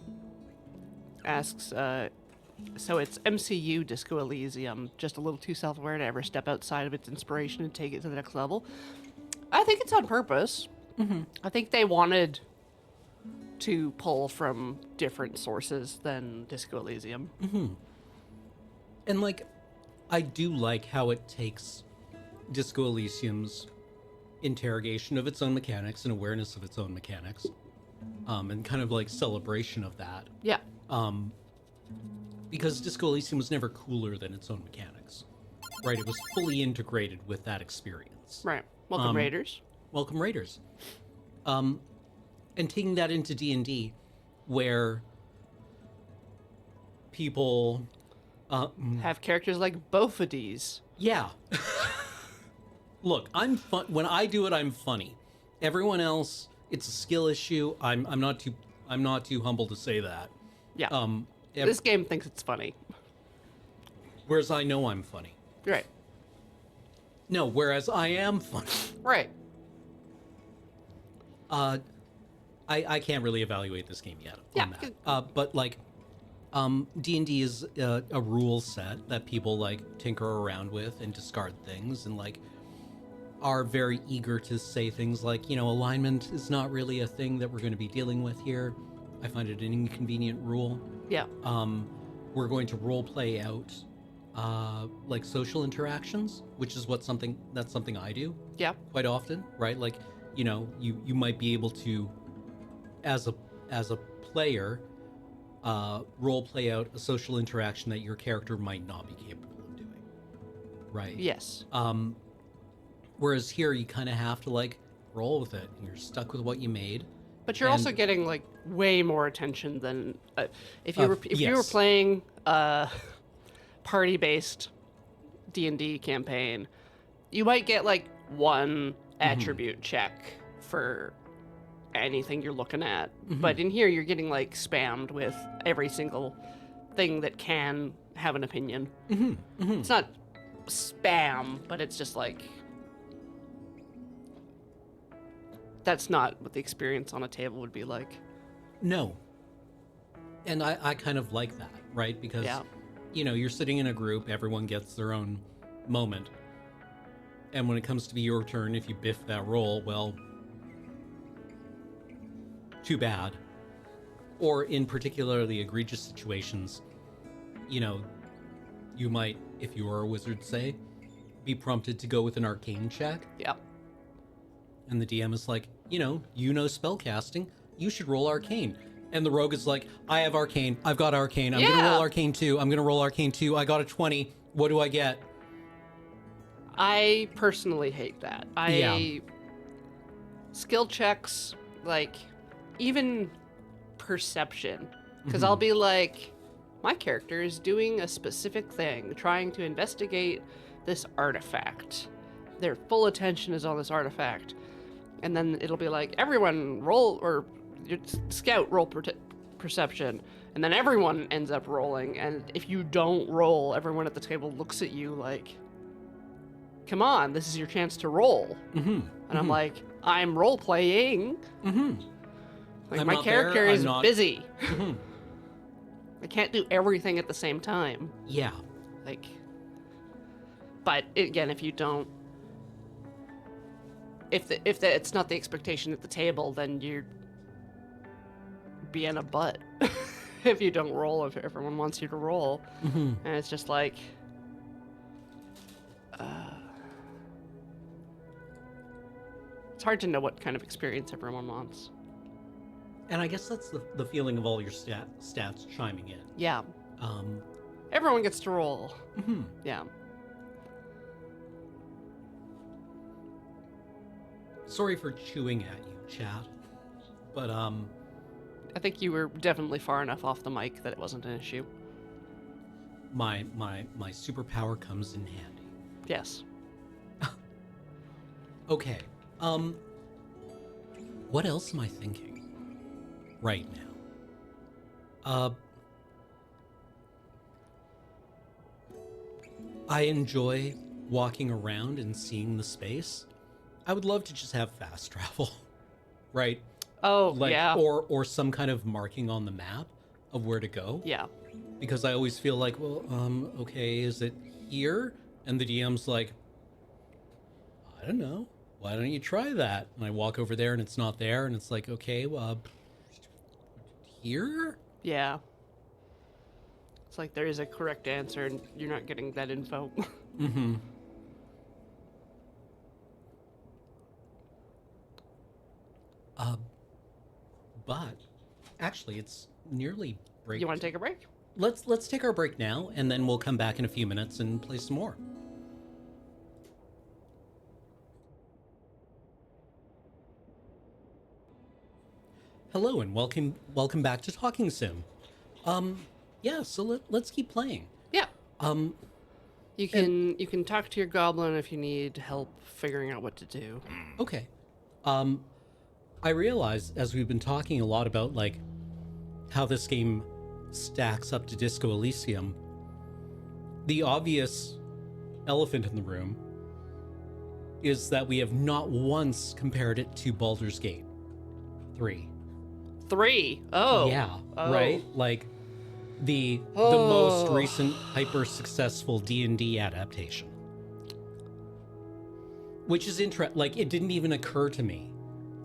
asks, so it's MCU Disco Elysium, just a little too self-aware to ever step outside of its inspiration and take it to the next level. I think it's on purpose. I think they wanted to pull from different sources than Disco Elysium. And, like, I do like how it takes Disco Elysium's interrogation of its own mechanics and awareness of its own mechanics, and kind of, like, celebration of that, Yeah. because Disco Elysium was never cooler than its own mechanics, right? It was fully integrated with that experience. Right. Welcome, Raiders. Welcome Raiders. And taking that into D&D, where people Have characters like Bofidis. yeah. Look, I'm fun when I do it. I'm funny. Everyone else, it's a skill issue. I'm not too humble to say that. Yeah. This game thinks it's funny. Whereas I know I'm funny. Right. No, whereas I am funny. Right. I can't really evaluate this game yet Yeah, on that. But like, D&D is a rule set that people like tinker around with and discard things and like are very eager to say things like, alignment is not really a thing that we're going to be dealing with here. I find it an inconvenient rule. Yeah. We're going to role play out like social interactions, which is something I do Yeah. quite often, right? Like, you might be able to, as a player, role play out a social interaction that your character might not be capable of doing, right? Yes. Whereas here you kind of have to like roll with it, and you're stuck with what you made. But you're also getting like way more attention than if you were yes. playing a party-based D&D campaign. You might get like one attribute check for anything you're looking at, but in here you're getting like spammed with every single thing that can have an opinion. It's not spam, but it's just like that's not what the experience on a table would be like. No. And I kind of like that, right? Because, Yeah. You're sitting in a group, everyone gets their own moment. And when it comes to be your turn, if you biff that roll, well, too bad. Or in particularly egregious situations, you might, if you are a wizard, say, be prompted to go with an arcane check. Yeah. And the DM is like, spellcasting, you should roll arcane. And the rogue is like, I have arcane, I've got arcane, I'm gonna roll arcane too, I got a 20, what do I get? I personally hate that. Skill checks, like, even perception. Because I'll be like, my character is doing a specific thing, trying to investigate this artifact. Their full attention is on this artifact. And then it'll be like, everyone roll, or scout roll perception. And then everyone ends up rolling. And if you don't roll, everyone at the table looks at you like, come on, this is your chance to roll. And I'm like, I'm role playing. Like, my character is busy. I can't do everything at the same time. Yeah. Like, but again, if you don't, if it's not the expectation at the table, then you're being a butt. If you don't roll, if everyone wants you to roll, and it's just like, it's hard to know what kind of experience everyone wants. And I guess that's the feeling of all your stats chiming in. Yeah. Everyone gets to roll. Yeah. Sorry for chewing at you, chat. But, I think you were definitely far enough off the mic that it wasn't an issue. my superpower comes in handy. Yes. Okay. What else am I thinking right now? I enjoy walking around and seeing the space. I would love to just have fast travel, right? Oh, Like, yeah. or some kind of marking on the map of where to go. Yeah. Because I always feel like, well, okay, is it here? And the DM's like, I don't know. Why don't you try that? And I walk over there and it's not there. And it's like, okay, well, here? Yeah. It's like there is a correct answer and you're not getting that info. But actually, it's nearly break. You want to take a break? let's take our break now, and then we'll come back in a few minutes and play some more. Hello and welcome back to Talking Sim. Yeah, so let's keep playing. Yeah. Um, You can talk to your goblin if you need help figuring out what to do. okay. I realize as we've been talking a lot about like how this game stacks up to Disco Elysium, the obvious elephant in the room is that we have not once compared it to Baldur's Gate 3. 3. Oh. Yeah, Oh. right? Like the most recent hyper successful D&D adaptation. Which is like it didn't even occur to me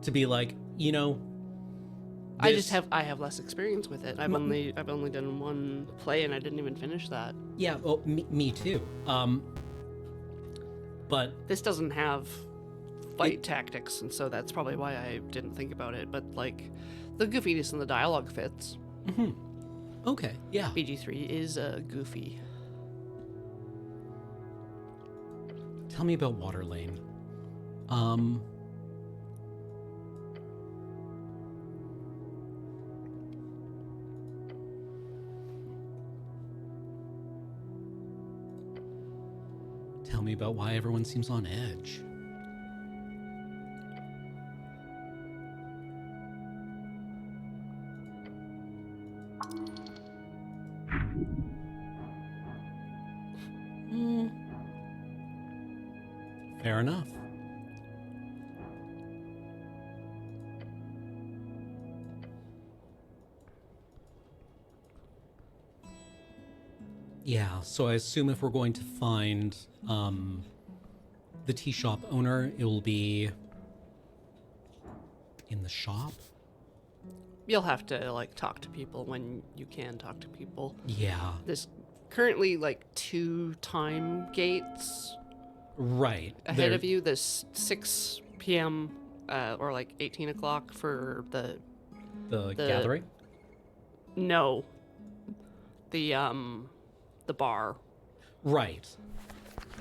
to be like, you know, I have less experience with it. I've only done one play and I didn't even finish that. Yeah, well, me too. But This doesn't have fight tactics, and so that's probably why I didn't think about it. But like, the goofiness in the dialogue fits. okay, yeah. BG3 is goofy. Tell me about Water Lane. Tell me about why everyone seems on edge. Fair enough. Yeah, so I assume if we're going to find the tea shop owner, it will be in the shop? You'll have to like talk to people when you can talk to people. Yeah. There's currently like 2 time gates Right. ahead of you. There's 6 p.m. Or like 18 o'clock for the gathering? no, the bar. Right.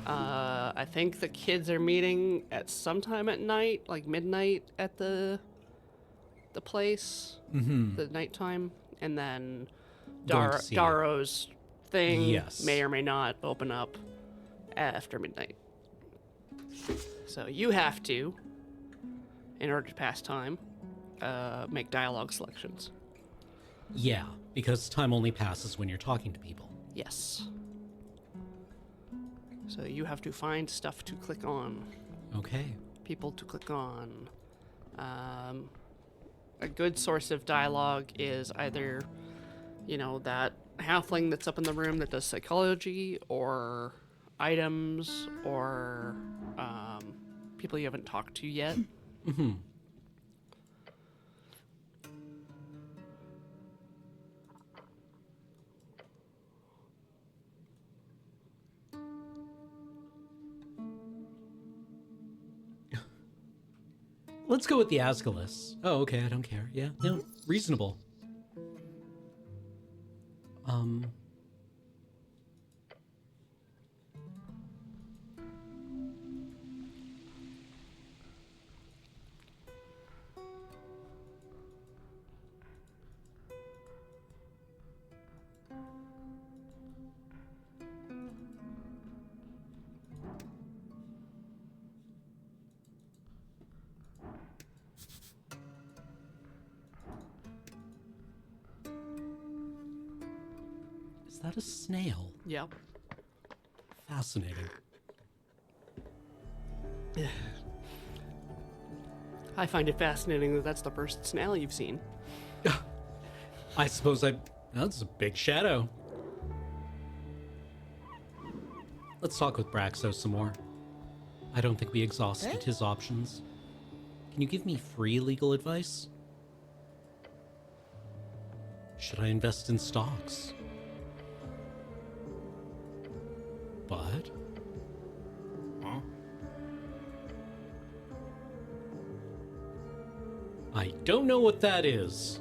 I think the kids are meeting at sometime at night, like midnight at the place, the nighttime, and then Going to see it. Daro's thing Yes. may or may not open up after midnight. So you have to, in order to pass time, make dialogue selections. Yeah, because time only passes when you're talking to people. Yes. So you have to find stuff to click on. Okay. People to click on. A good source of dialogue is either, you know, that halfling that's up in the room that does psychology, or items, or people you haven't talked to yet. Let's go with the Asculus. Oh, okay, I don't care. Yeah, no, reasonable. Is that a snail? Yep. Fascinating. I find it fascinating that that's the first snail you've seen. I suppose that's a big shadow. Let's talk with Braxo some more. I don't think we exhausted his options. Can you give me free legal advice? Should I invest in stocks? But? Huh? I don't know what that is.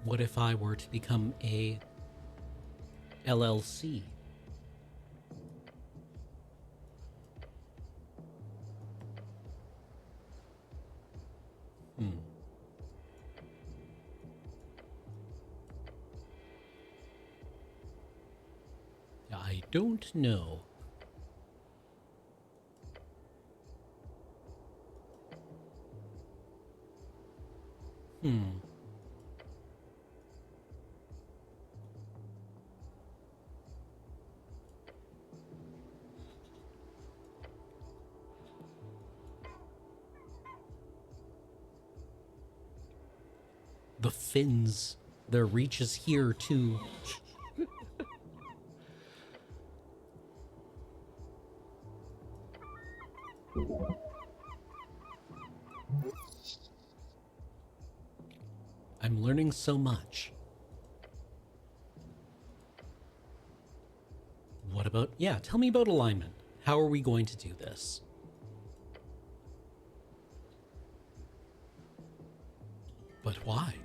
What if I were to become a LLC? I don't know. The fins, their reach is here too. I'm learning so much. What about, yeah, tell me about alignment. How are we going to do this? But why?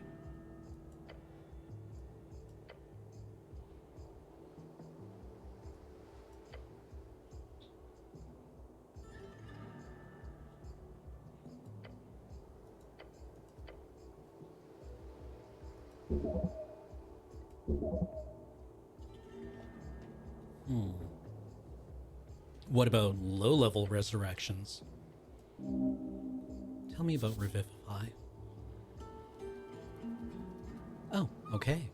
What about low-level resurrections? Tell me about Revivify. Oh, okay.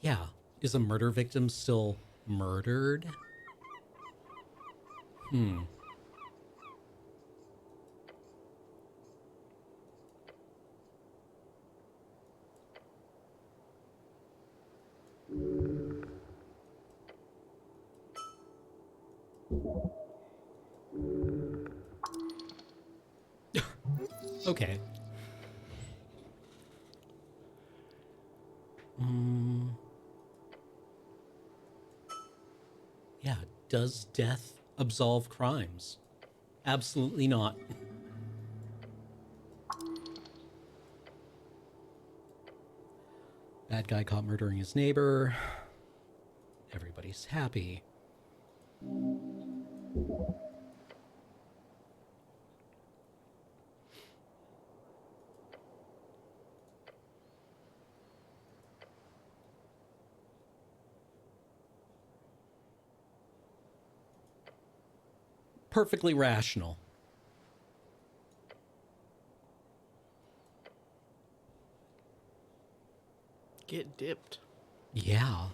Yeah, is a murder victim still murdered? Okay. Yeah, does death absolve crimes? Absolutely not. Bad guy caught murdering his neighbor. Everybody's happy. Perfectly rational. Get dipped. Yeah.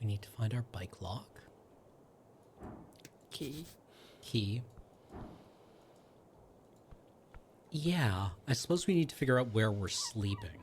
We need to find our bike lock. Key. Key. Yeah, I suppose we need to figure out where we're sleeping.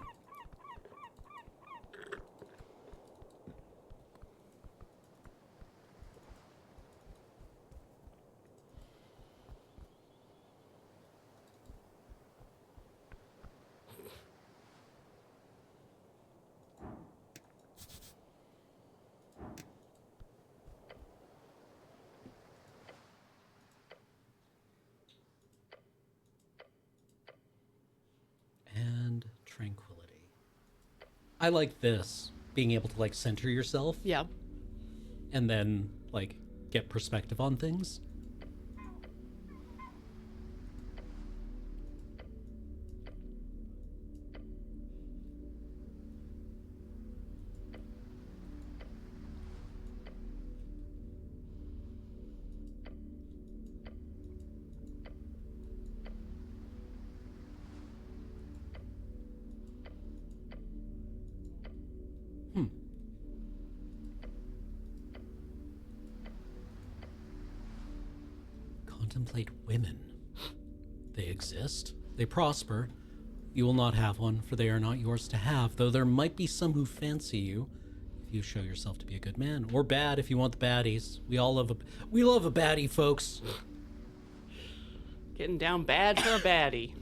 And tranquility. I like this, being able to like center yourself Yeah. and then like get perspective on things. Contemplate women. They exist. They prosper. You will not have one, for they are not yours to have, though there might be some who fancy you if you show yourself to be a good man, or bad if you want the baddies. We love a baddie, folks. Getting down bad for a baddie.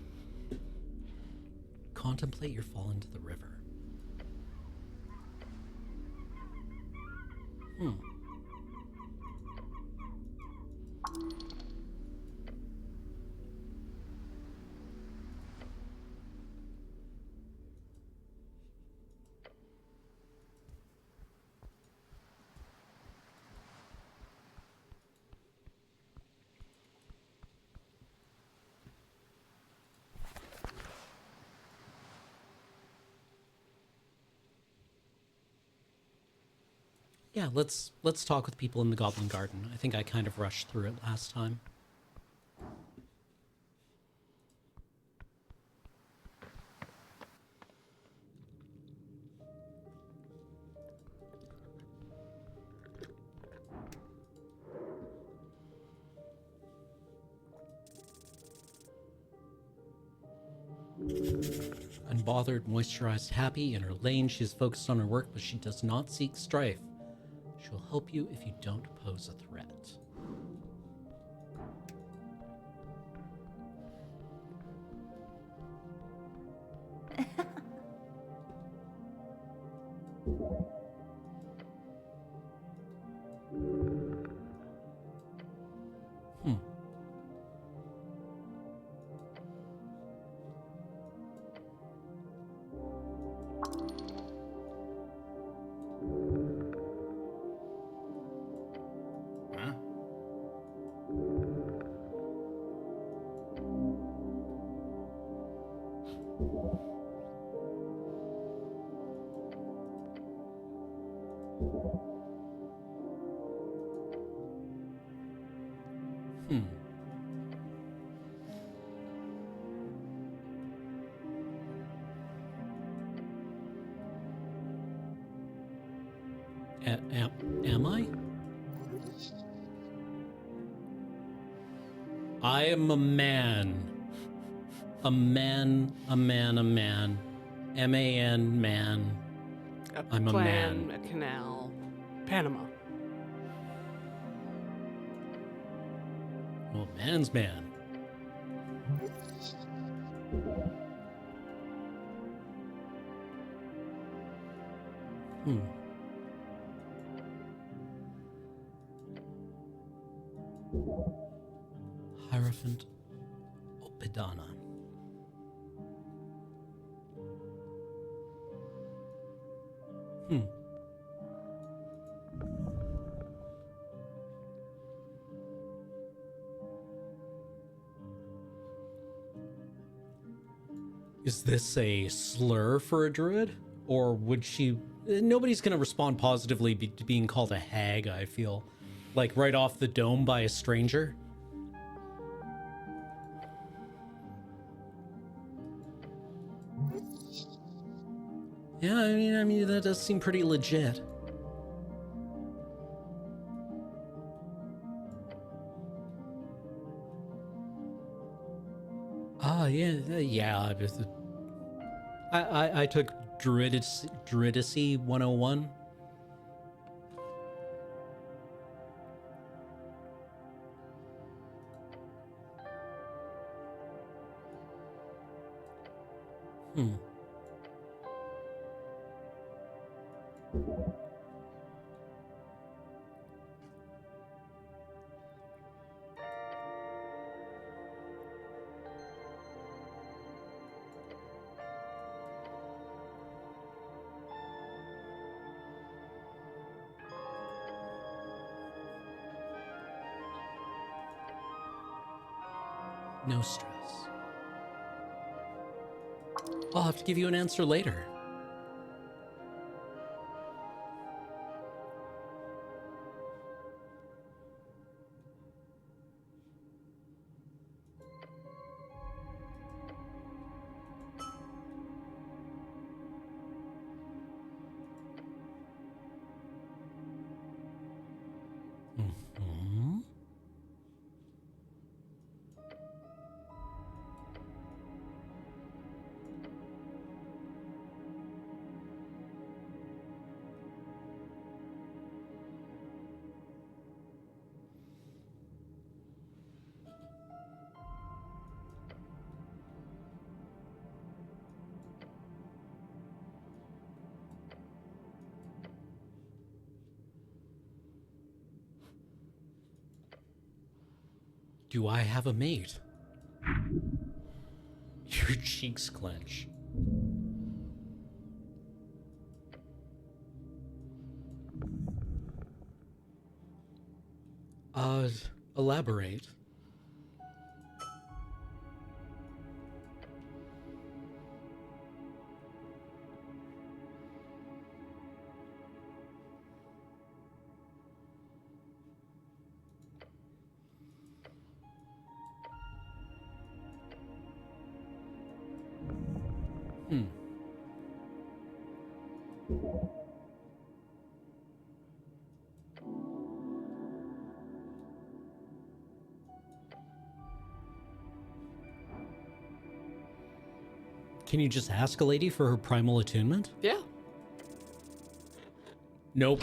Contemplate your fall into the river. Yeah, let's talk with people in the Goblin Garden. I think I kind of rushed through it last time. Unbothered, moisturized, happy. In her lane, she is focused on her work, but she does not seek strife. She will help you if you don't pose a threat. Huh? Am I? I am a man. A man, a man, a man. M-A-N, man. I'm a plan, man. a canal. Panama. Well, man's man. Hierophant Opidana. Is this a slur for a druid? Or would she... Nobody's going to respond positively to being called a hag, I feel. Like, right off the dome by a stranger. Yeah, I mean, that does seem pretty legit. Ah, yeah. I took Druidicy 101. No stress. I'll have to give you an answer later. Do I have a mate? Your cheeks clench. Elaborate. Can you just ask a lady for her primal attunement? Yeah. Nope.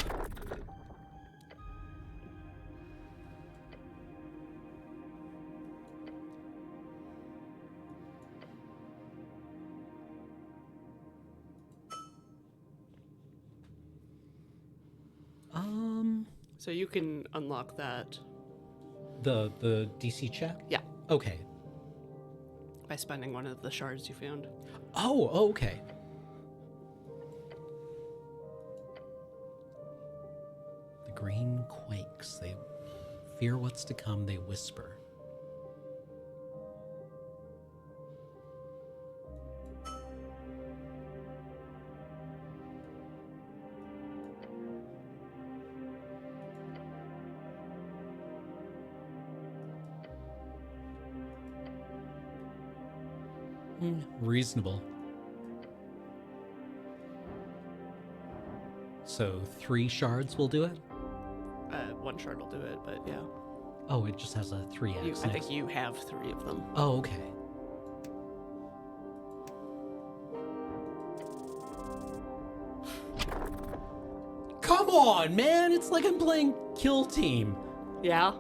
So you can unlock that. The DC check? Yeah. Okay. By spending one of the shards you found. Oh, okay. The green quakes. They fear what's to come, they whisper. Reasonable. So 3 shards will do it? One shard will do it, but yeah. Oh, it just has a 3x. I think you have 3 of them. Oh, okay. Come on, man! It's like I'm playing Kill Team. Yeah.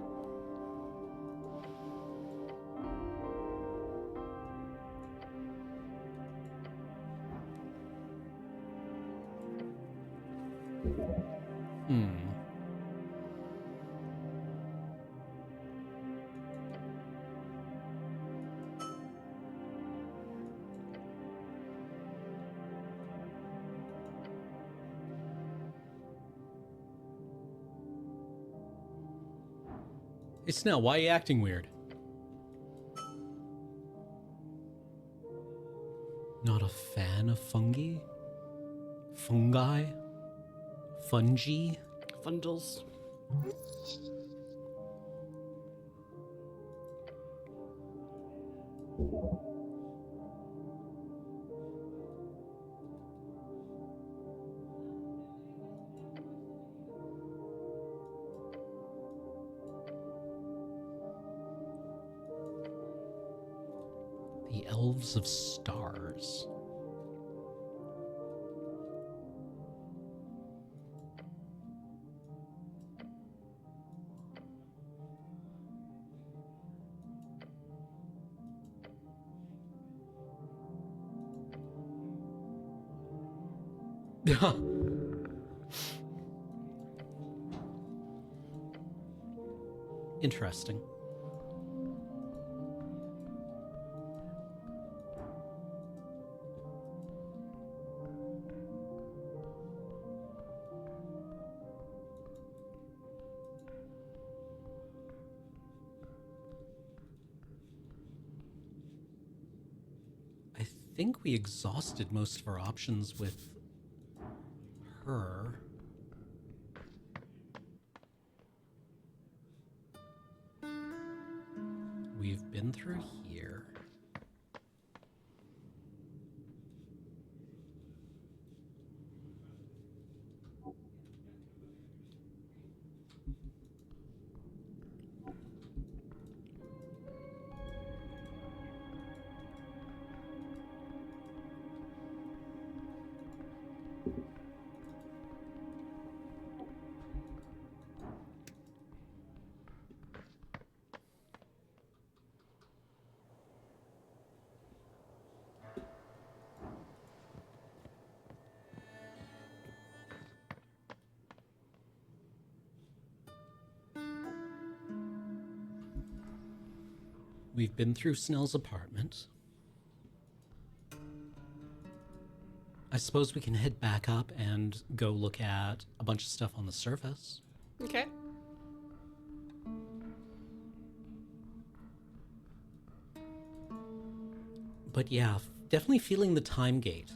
Hey, Snell, why are you acting weird? Not a fan of fungi? Fungi? Fungi? Fundles. The elves of stars. Interesting. I think we exhausted most of our options with her. We've been through here. We've been through Snell's apartment. I suppose we can head back up and go look at a bunch of stuff on the surface. Okay. But yeah, definitely feeling the time gate.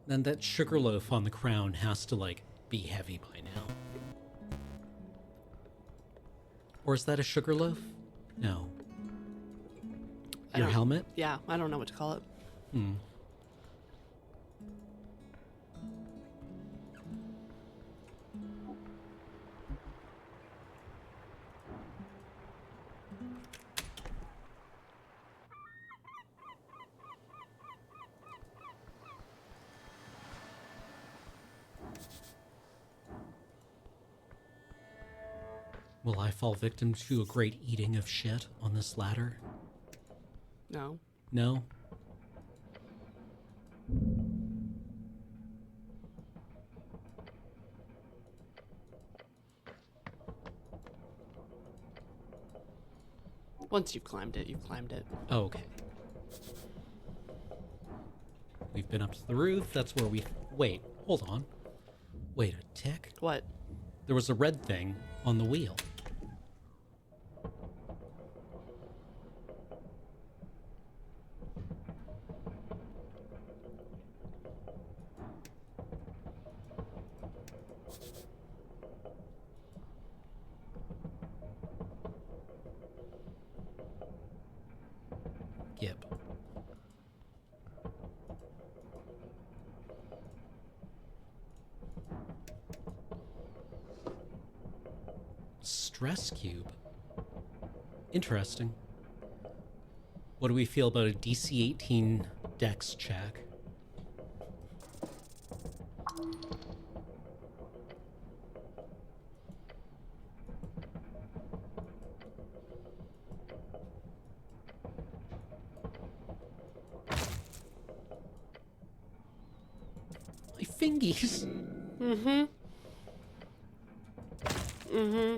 And that sugar loaf on the crown has to, like, be heavy by now. Or is that a sugar loaf? No. Your helmet? Yeah, I don't know what to call it. Will I fall victim to a great eating of shit on this ladder? No. No? Once you've climbed it, you've climbed it. Oh, okay. We've been up to the roof. That's where we... Wait, hold on. Wait a tick. What? There was a red thing on the wheel. Yep. Stress cube. Interesting. What do we feel about a DC 18 dex check? My fingies. Mm-hmm. Mm-hmm.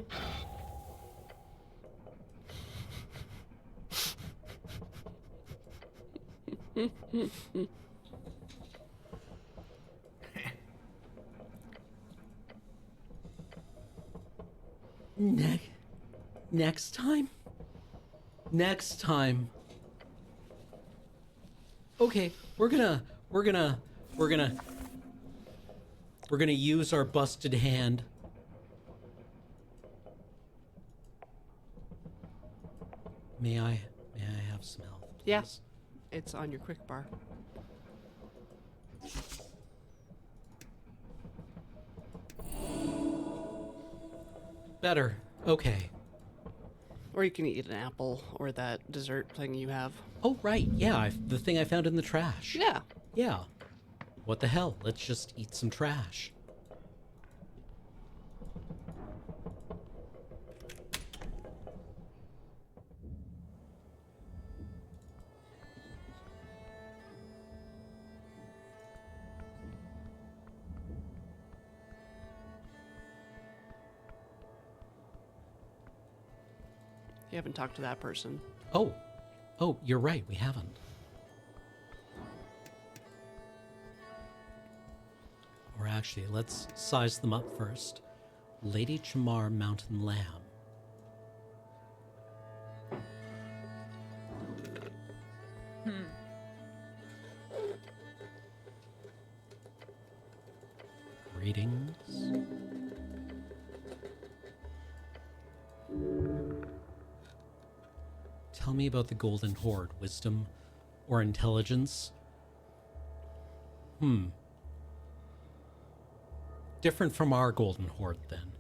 Next time? Next time. Okay, we're gonna use our busted hand. May I have some health? Yeah. Please? It's on your quick bar. Better. Okay. Or you can eat an apple or that dessert thing you have. Oh, right. Yeah, the thing I found in the trash. Yeah. Yeah. What the hell? Let's just eat some trash. You haven't talked to that person. Oh. Oh, you're right. We haven't. Or actually, let's size them up first. Lady Chamar Mountain Lamb. Greetings. Tell me about the Golden Horde. Wisdom or intelligence? Different from our Golden Horde, then.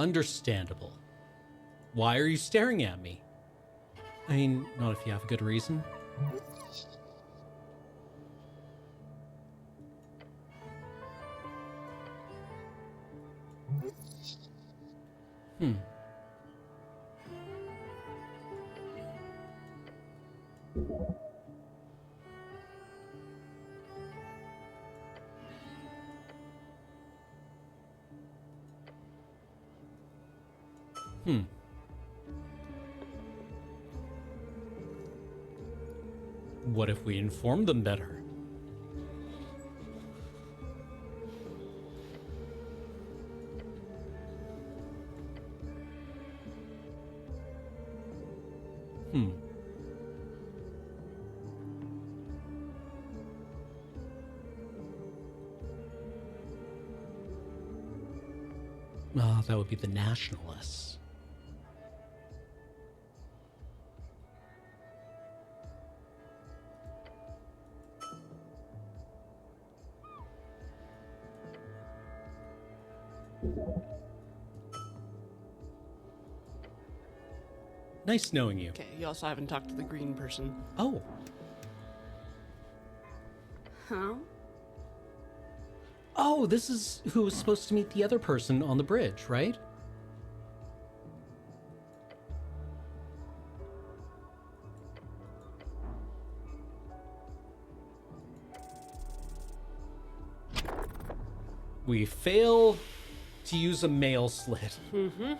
Understandable. Why are you staring at me? I mean, not if you have a good reason. Hmm. Hmm. What if we inform them better? Hmm. Oh, that would be the nationalists. Nice knowing you. Okay, you also haven't talked to the green person. Oh, Huh? oh, this is who was supposed to meet the other person on the bridge, right? We fail to use a mail slit. Mm-hmm.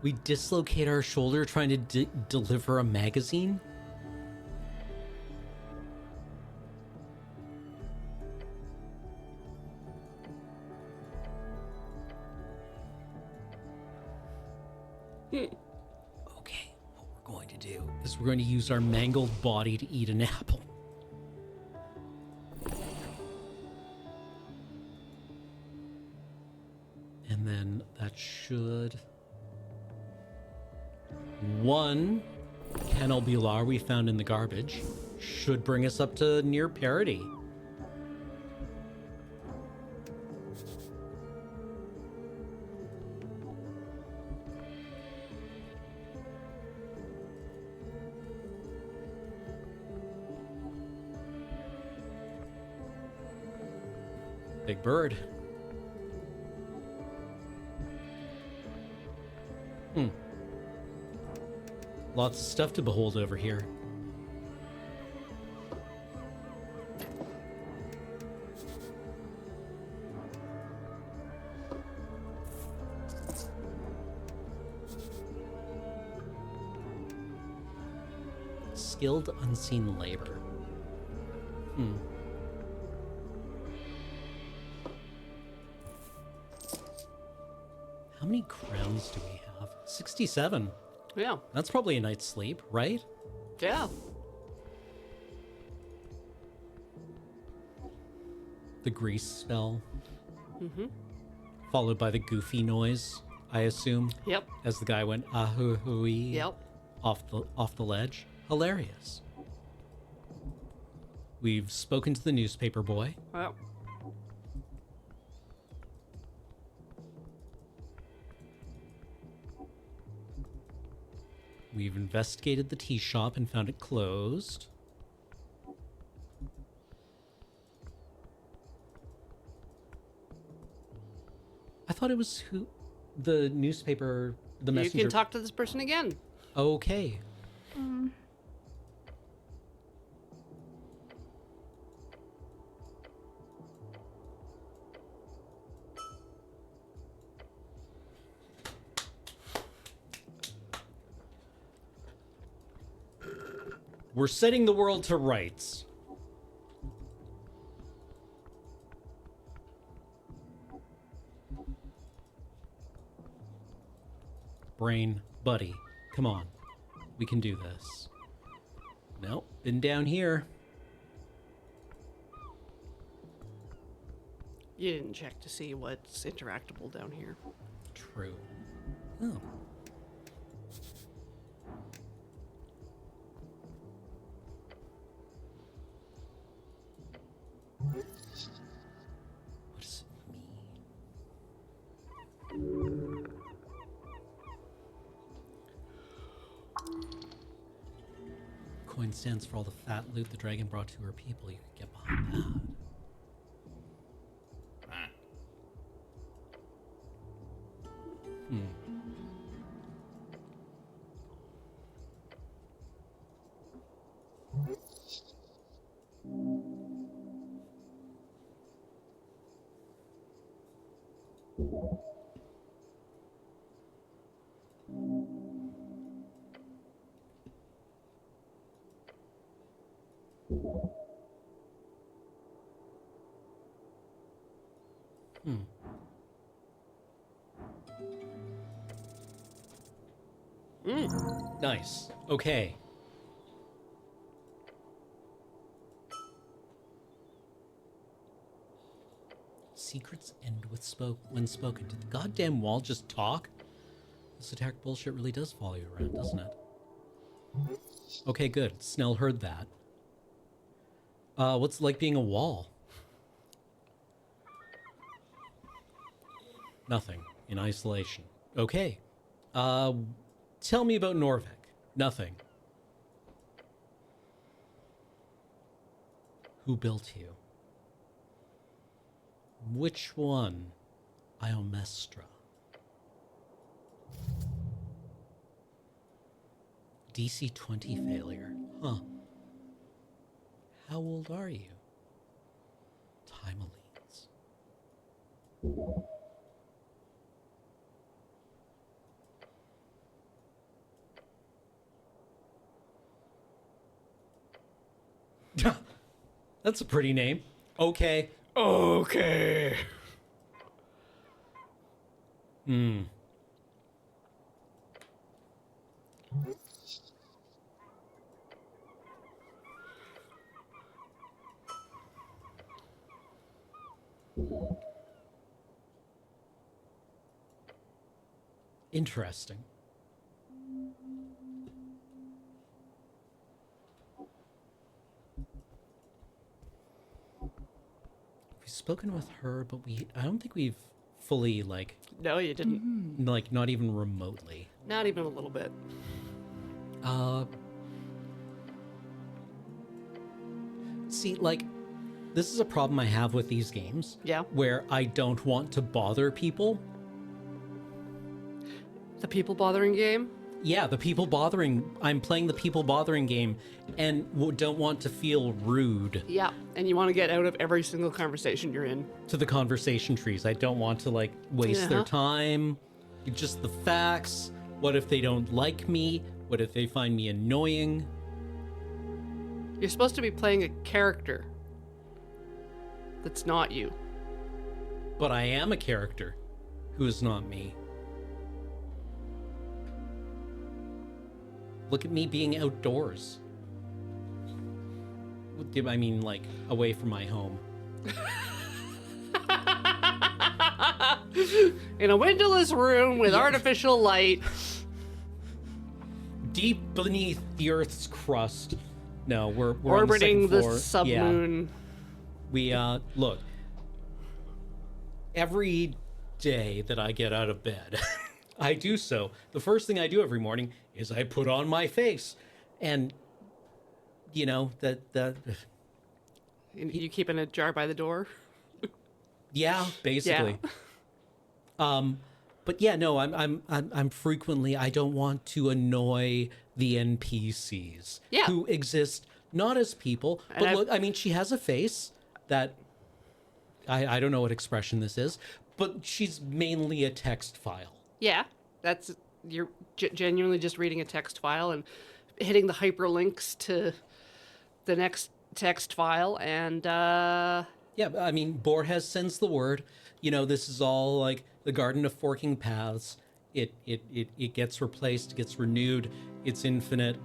We dislocate our shoulder trying to deliver a magazine? Okay, what we're going to do is we're going to use our mangled body to eat an apple. And then that should... One Kennel Bilar we found in the garbage should bring us up to near parity. Big bird. Lots of stuff to behold over here. Skilled unseen labor. How many crowns do we have? 67. Yeah. That's probably a night's sleep, right? Yeah. The grease spell. Mm-hmm. Followed by the goofy noise, I assume, Yep. as the guy went ahoo-hooey Yep. off the ledge. Hilarious. We've spoken to the newspaper boy. Well. We've investigated the tea shop and found it closed. I thought it was who the newspaper, the messenger. You can talk to this person again. Okay. We're setting the world to rights. Brain, buddy, come on. We can do this. Nope, been down here. You didn't check to see what's interactable down here. True. Oh. What does it mean? Coin stands for all the fat loot the dragon brought to her people. You could get behind that. Nice. Okay. Secrets end with when spoken. Did the goddamn wall just talk? This attack bullshit really does follow you around, doesn't it? Okay, good. Snell heard that. What's it like being a wall? Nothing. In isolation. Okay. Tell me about Norvik. Nothing. Who built you? Which one? Iomestra. DC 20 failure. Huh. How old are you? Timelines. That's a pretty name. Okay. Okay. Interesting. We've spoken with her, but I don't think we've fully, like... No, you didn't. Like, not even remotely. Not even a little bit. See, like, this is a problem I have with these games. Yeah. Where I don't want to bother people. The people bothering game? Yeah, I'm playing the people bothering game and don't want to feel rude Yeah. And you want to get out of every single conversation you're in. to the conversation trees. I don't want to, like, waste their time. Just the facts. What if they don't like me? What if they find me annoying? You're supposed to be playing a character that's not you. But I am a character who is not me. Look at me being outdoors. I mean, like, away from my home. In a windowless room with artificial light. Deep beneath the Earth's crust. No, we're Orbiting on the the second floor. submoon. Yeah. Look. Every day that I get out of bed, I do so. The first thing I do every morning is I put on my face. And, you know, You keeping a jar by the door? yeah, basically. But yeah, no, I'm frequently, I don't want to annoy the NPCs who exist not as people, but look, I mean, she has a face that I don't know what expression this is, but she's mainly a text file. Yeah, you're genuinely just reading a text file and hitting the hyperlinks to the next text file, and yeah, I mean, Borges sends the word. You know, this is all like the Garden of Forking Paths. It gets replaced, gets renewed, it's infinite.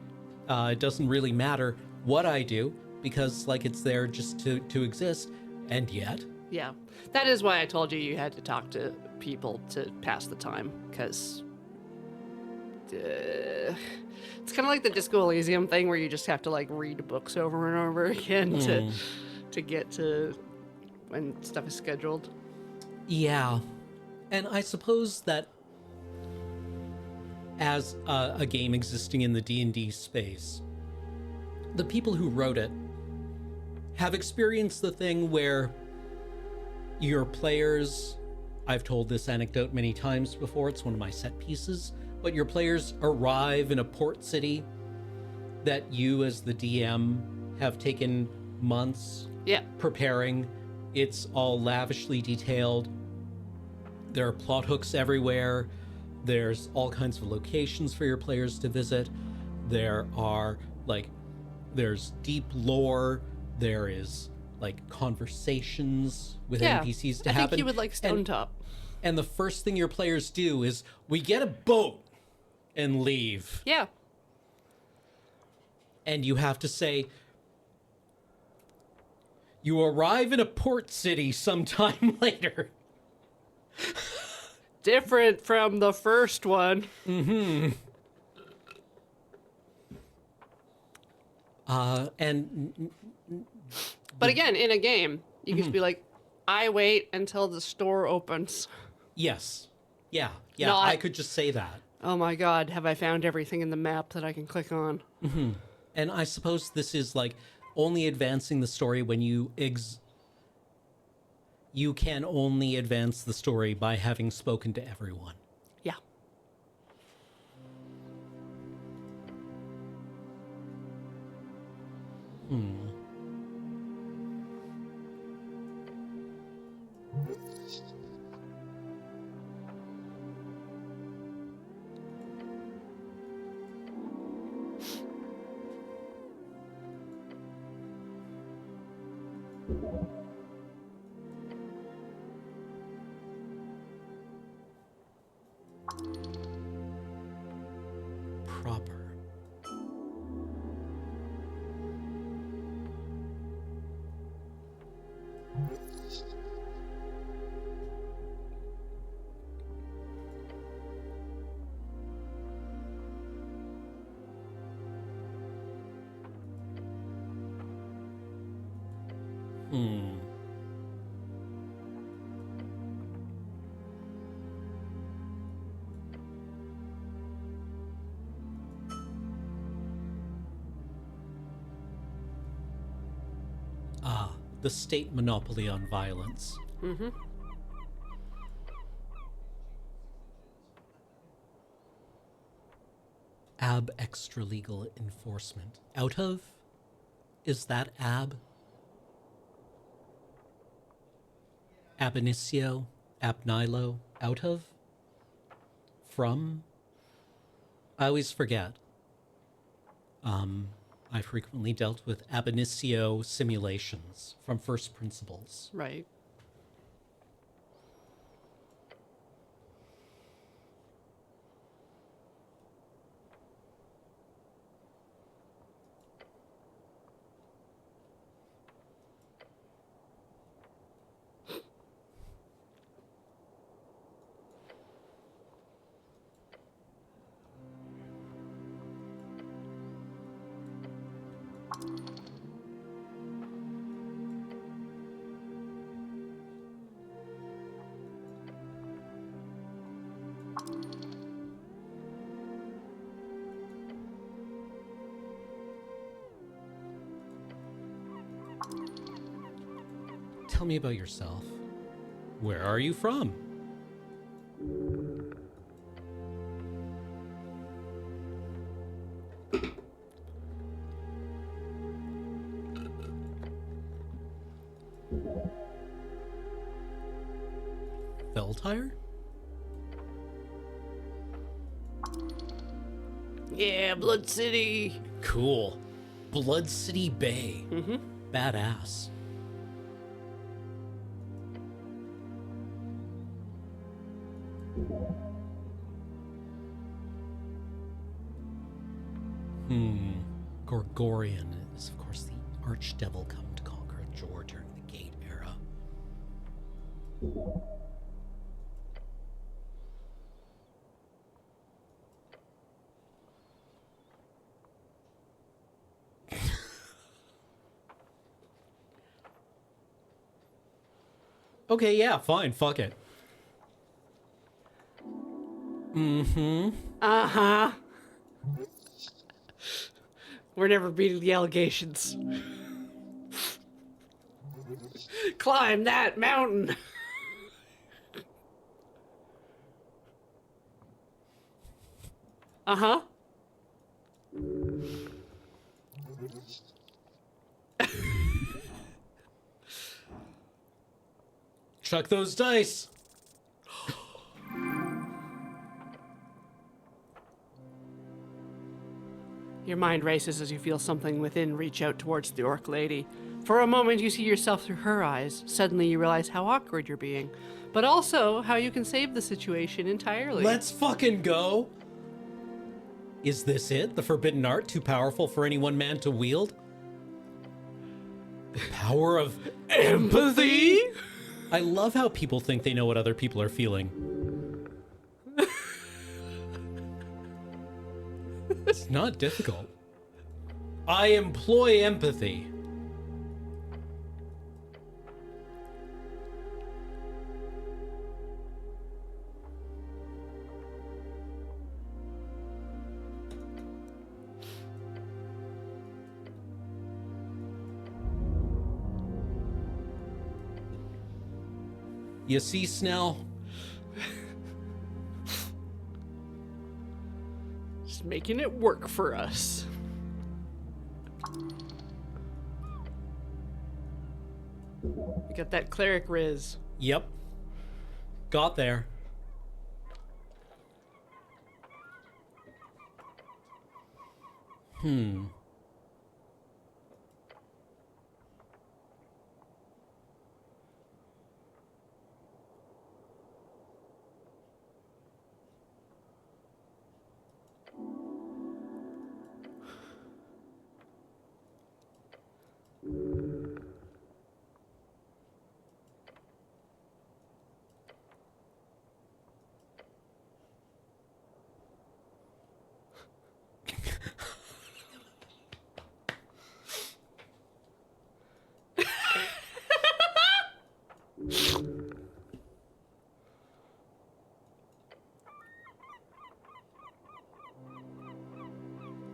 It doesn't really matter what I do because like it's there just to exist. And yet, Yeah. That is why I told you you had to talk to people to pass the time, because it's kind of like the Disco Elysium thing where you just have to like read books over and over again to get to when stuff is scheduled. yeah. And I suppose that as a game existing in the D&D space, the people who wrote it have experienced the thing where your players, I've told this anecdote many times before, it's one of my set pieces, but your players arrive in a port city that you as the DM have taken months preparing. It's all lavishly detailed. There are plot hooks everywhere. There's all kinds of locations for your players to visit. There are there's deep lore. There is conversations with NPCs to happen. I think you would like Stone Top. And the first thing your players do is we get a boat and leave. Yeah. And you have to say, you arrive in a port city sometime later. Different from the first one. Mm-hmm. But again, in a game, you can just be like, I wait until the store opens. Yes. Yeah. Yeah. No, I could just say that. Oh my God, have I found everything in the map that I can click on? Mm-hmm. And I suppose this is only advancing the story when you can only advance the story by having spoken to everyone. Yeah. Proper. The state monopoly on violence. Mm-hmm. Ab extra-legal enforcement. Out of? Is that ab? Ab initio? Ab nihilo? Out of? From? I always forget. I frequently dealt with ab initio simulations from first principles. Right. Tell me about yourself. Where are you from? Feltire? Yeah, Blood City. Cool. Blood City Bay. Mm-hmm. Badass. Gorgorian is, of course, the archdevil come to conquer Jor during the Gate era. Okay, yeah, fine, fuck it. Uh-huh. We're never beating the allegations. Climb that mountain. Uh-huh. Chuck those dice. Your mind races as you feel something within reach out towards the orc lady. For a moment, you see yourself through her eyes. Suddenly, you realize how awkward you're being, but also how you can save the situation entirely. Let's fucking go. Is this it? The forbidden art too powerful for any one man to wield? The power of empathy? I love how people think they know what other people are feeling. It's not difficult. I employ empathy. You see, Snell? Just making it work for us. We got that cleric riz. Yep. Got there.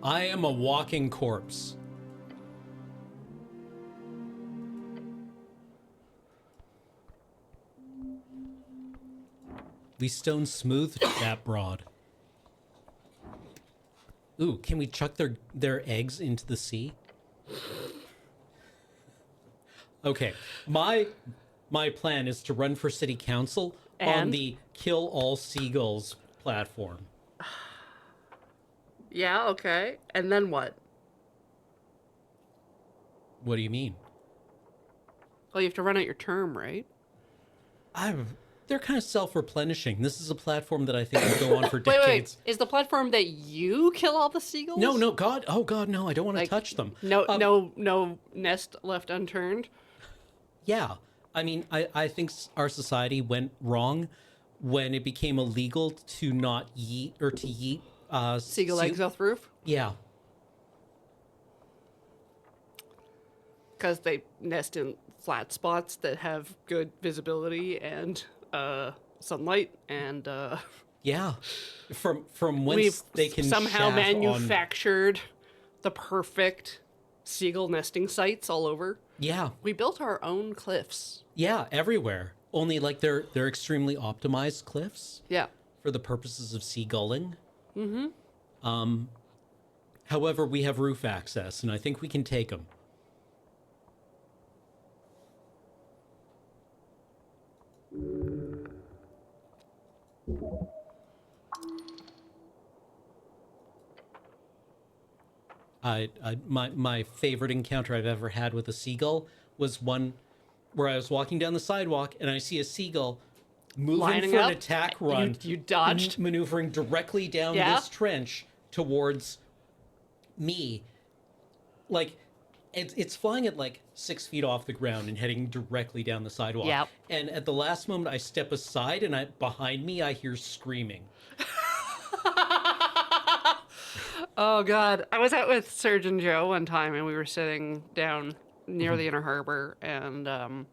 I am a walking corpse. We stone smoothed that broad. Ooh, can we chuck their eggs into the sea? Okay, my plan is to run for city council on the Kill All Seagulls platform. Yeah, okay. And then what? What do you mean? Well, you have to run out your term, right? They're kind of self-replenishing. This is a platform that I think will go on for decades. Wait. Is the platform that you kill all the seagulls? No, God. Oh, God, no. I don't want to touch them. No nest left unturned? Yeah. I mean, I think our society went wrong when it became illegal to not yeet or to yeet Seagull eggs off the roof? Yeah. Because they nest in flat spots that have good visibility and sunlight and yeah. From whence they can somehow shaft manufactured the perfect seagull nesting sites all over. Yeah. We built our own cliffs. Yeah, everywhere. Only like they're extremely optimized cliffs. Yeah. For the purposes of seagulling. Mm-hmm. However, we have roof access, and I think we can take them. My favorite encounter I've ever had with a seagull was one where I was walking down the sidewalk and I see a seagull moving Lining for up. an attack run. You dodged. Maneuvering directly down this trench towards me, like, it's flying at like 6 feet off the ground and heading directly down the sidewalk. Yep. And at the last moment, I step aside, and behind me, I hear screaming. Oh God, I was out with Surgeon Joe one time, and we were sitting down near the Inner Harbor, and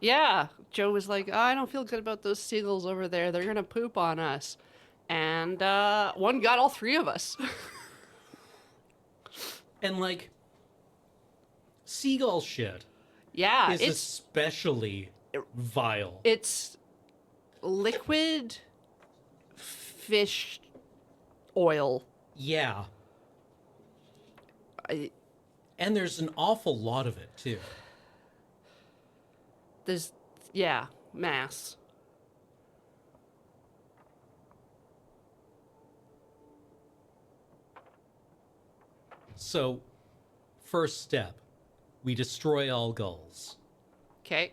yeah, Joe was like, oh, "I don't feel good about those seagulls over there. They're gonna poop on us," and one got all three of us. And like, seagull shit Yeah, is especially vile. it's liquid fish oil. Yeah. I, And there's an awful lot of it, too. there's yeah, mass. So, first step, we destroy all gulls. Okay.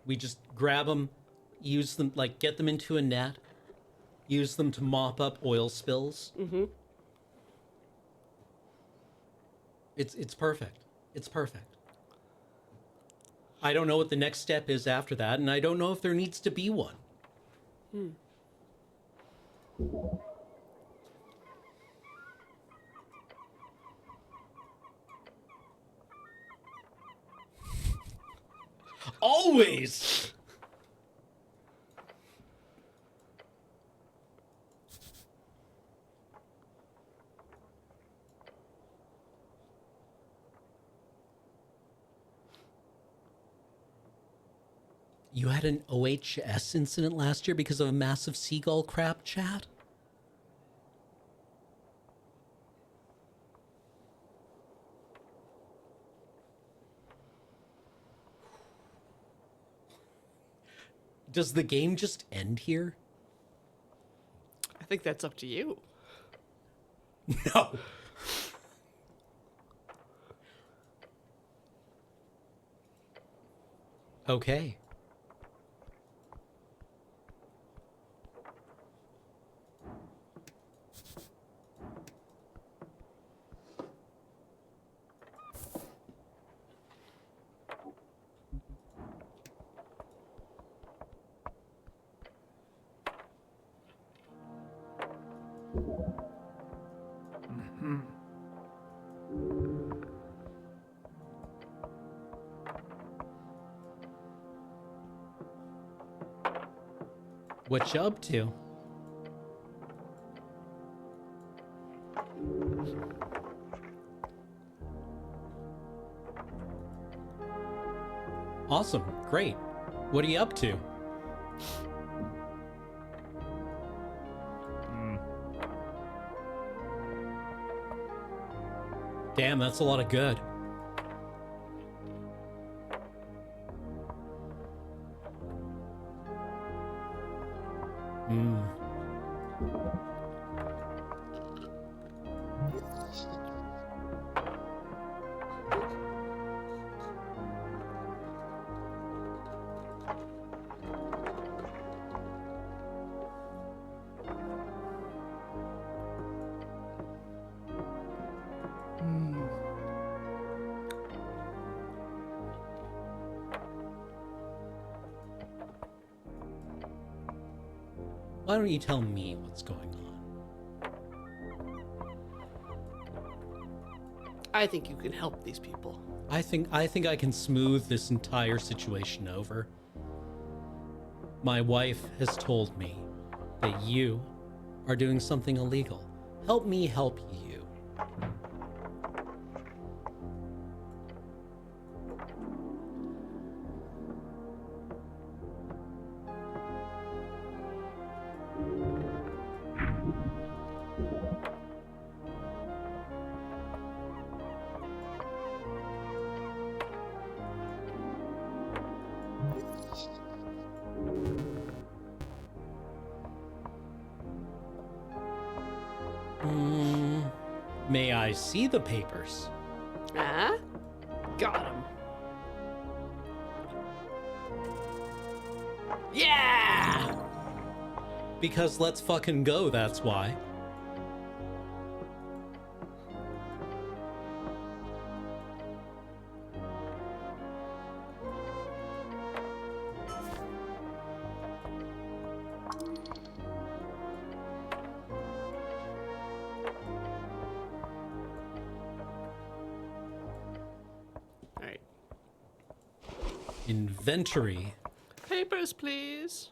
We just grab them, use them, like, get them into a net, use them to mop up oil spills. Mm-hmm. It's perfect. It's perfect. I don't know what the next step is after that, and I don't know if there needs to be one. Always! You had an OHS incident last year because of a massive seagull crap, chat? Does the game just end here? I think that's up to you. No. Okay. What you up to? Awesome. Great. What are you up to? Damn, that's a lot of good. Why don't you tell me what's going on? I think you can help these people. I think I can smooth this entire situation over. My wife has told me that you are doing something illegal. Help me help you. May I see the papers? Ah? Got him. Yeah! Because let's fucking go, that's why. Inventory. Papers, please.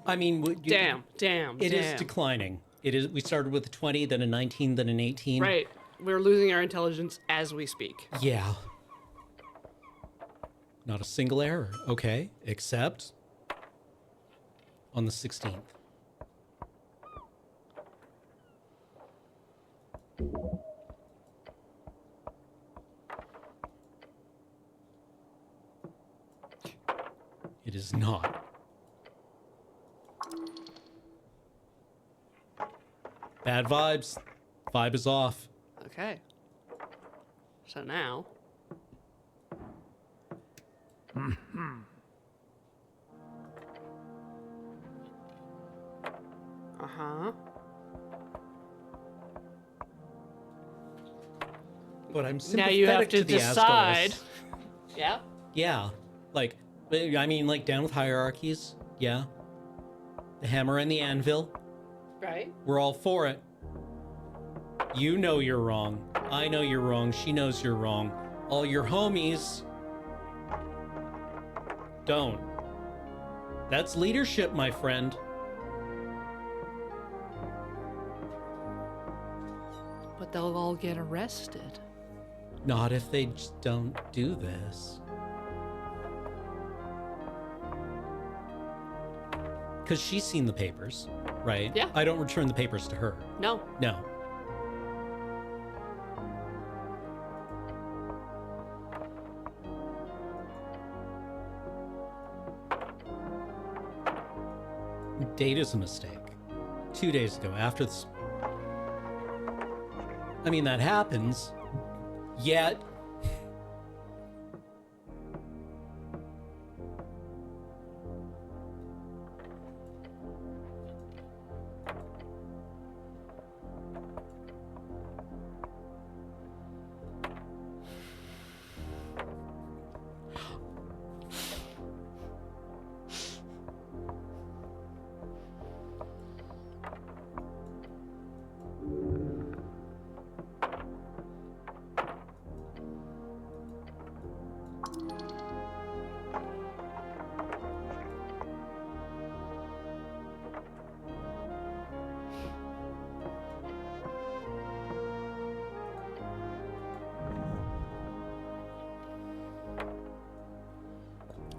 I mean, Damn. It is declining. It is. We started with a 20, then a 19, then an 18. Right. We're losing our intelligence as we speak. Yeah. Not a single error. Okay. Except on the 16th. It is not. Bad vibes. Vibe is off. Okay. So now. Uh-huh. But I'm Now sympathetic you have to the decide. Asgars. Yeah. Yeah. Like, I mean, like down with hierarchies. Yeah. The hammer and the anvil. Right. We're all for it. You know you're wrong. I know you're wrong. She knows you're wrong. All your homies don't. That's leadership, my friend. But they'll all get arrested. Not if they just don't do this. Because she's seen the papers, right? Yeah. I don't return the papers to her. No. No. Date is a mistake. 2 days ago, after this. I mean, that happens. Yet.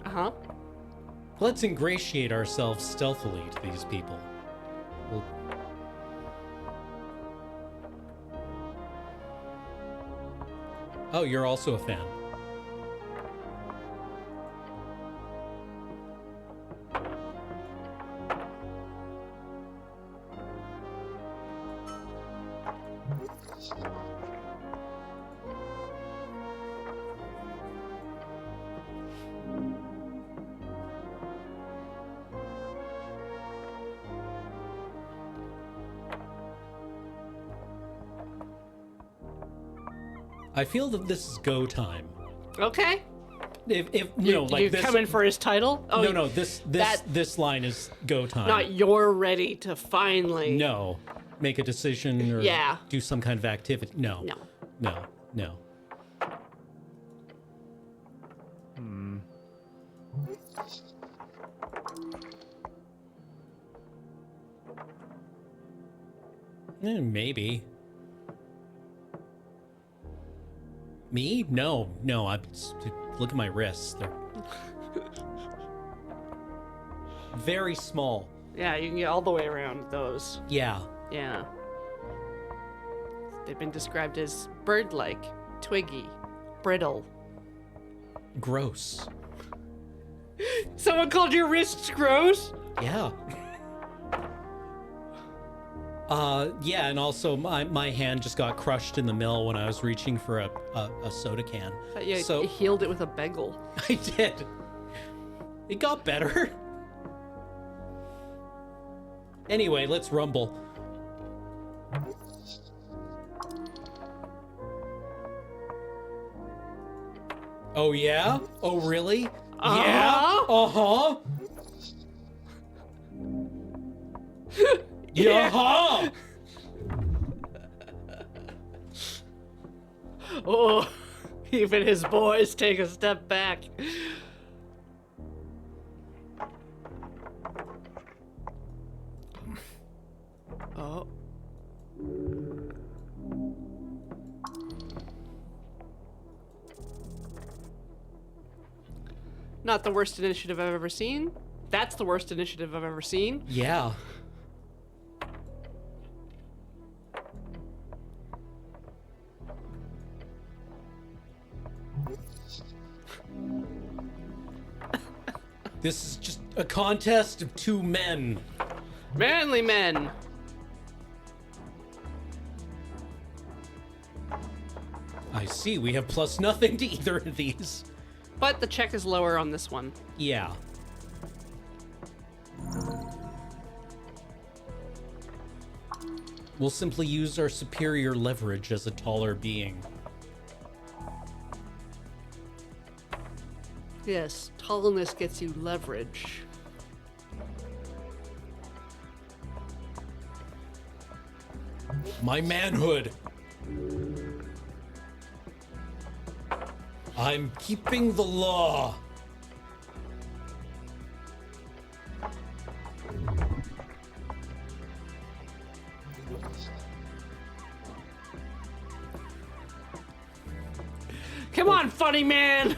Uh-huh. Let's ingratiate ourselves stealthily to these people. We'll... Oh, you're also a fan. I feel that this is go time. Okay. If you know, like you this, coming for his title? Oh, no, this line is go time. Not you're ready to finally. No, make a decision or Yeah. do some kind of activity. No, No. no, no. Maybe. Me? No. Look at my wrists. They're very small. Yeah, you can get all the way around those. Yeah. Yeah. They've been described as bird-like, twiggy, brittle. Gross. Someone called your wrists gross? Yeah. Yeah, and also my hand just got crushed in the mill when I was reaching for a soda can. You So healed it with a bagel. I did. It got better. Anyway, let's rumble. Oh yeah? Oh really? Yeah? Uh-huh. Yaha! Oh, even his boys take a step back. Oh. Not the worst initiative I've ever seen. That's the worst initiative I've ever seen. Yeah. This is just a contest of two men. Manly men. I see, we have plus nothing to either of these. But the check is lower on this one. Yeah. We'll simply use our superior leverage as a taller being. Yes, tallness gets you leverage. My manhood. I'm keeping the law. Come on, funny man!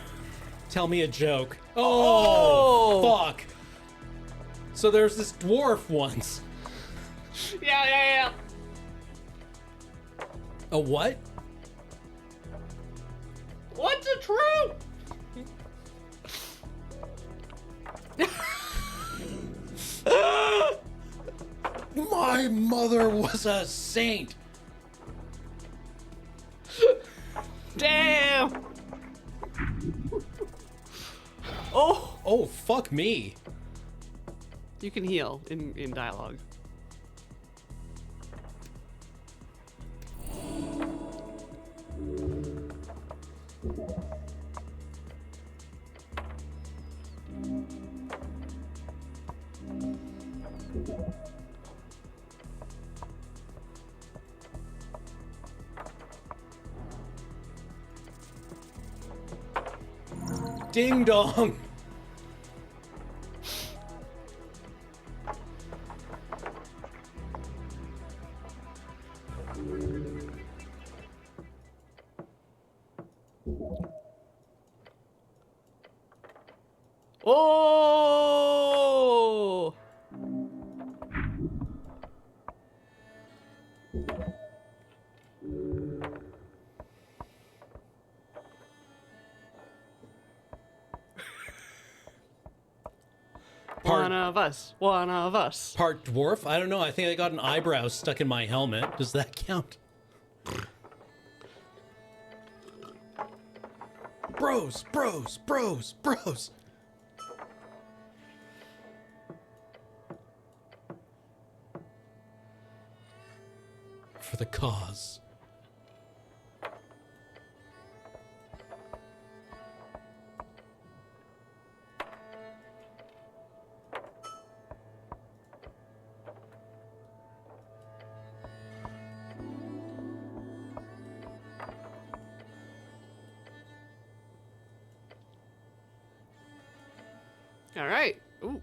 Tell me a joke. Oh, fuck. So there's this dwarf once. Yeah. A what? What's a true? My mother was a saint. Damn! Oh, fuck me. You can heal in dialogue. Ding dong. Oh! One of us. One of us. Part dwarf? I don't know. I think I got an eyebrow stuck in my helmet. Does that count? Bros. For the cause. All right. Ooh.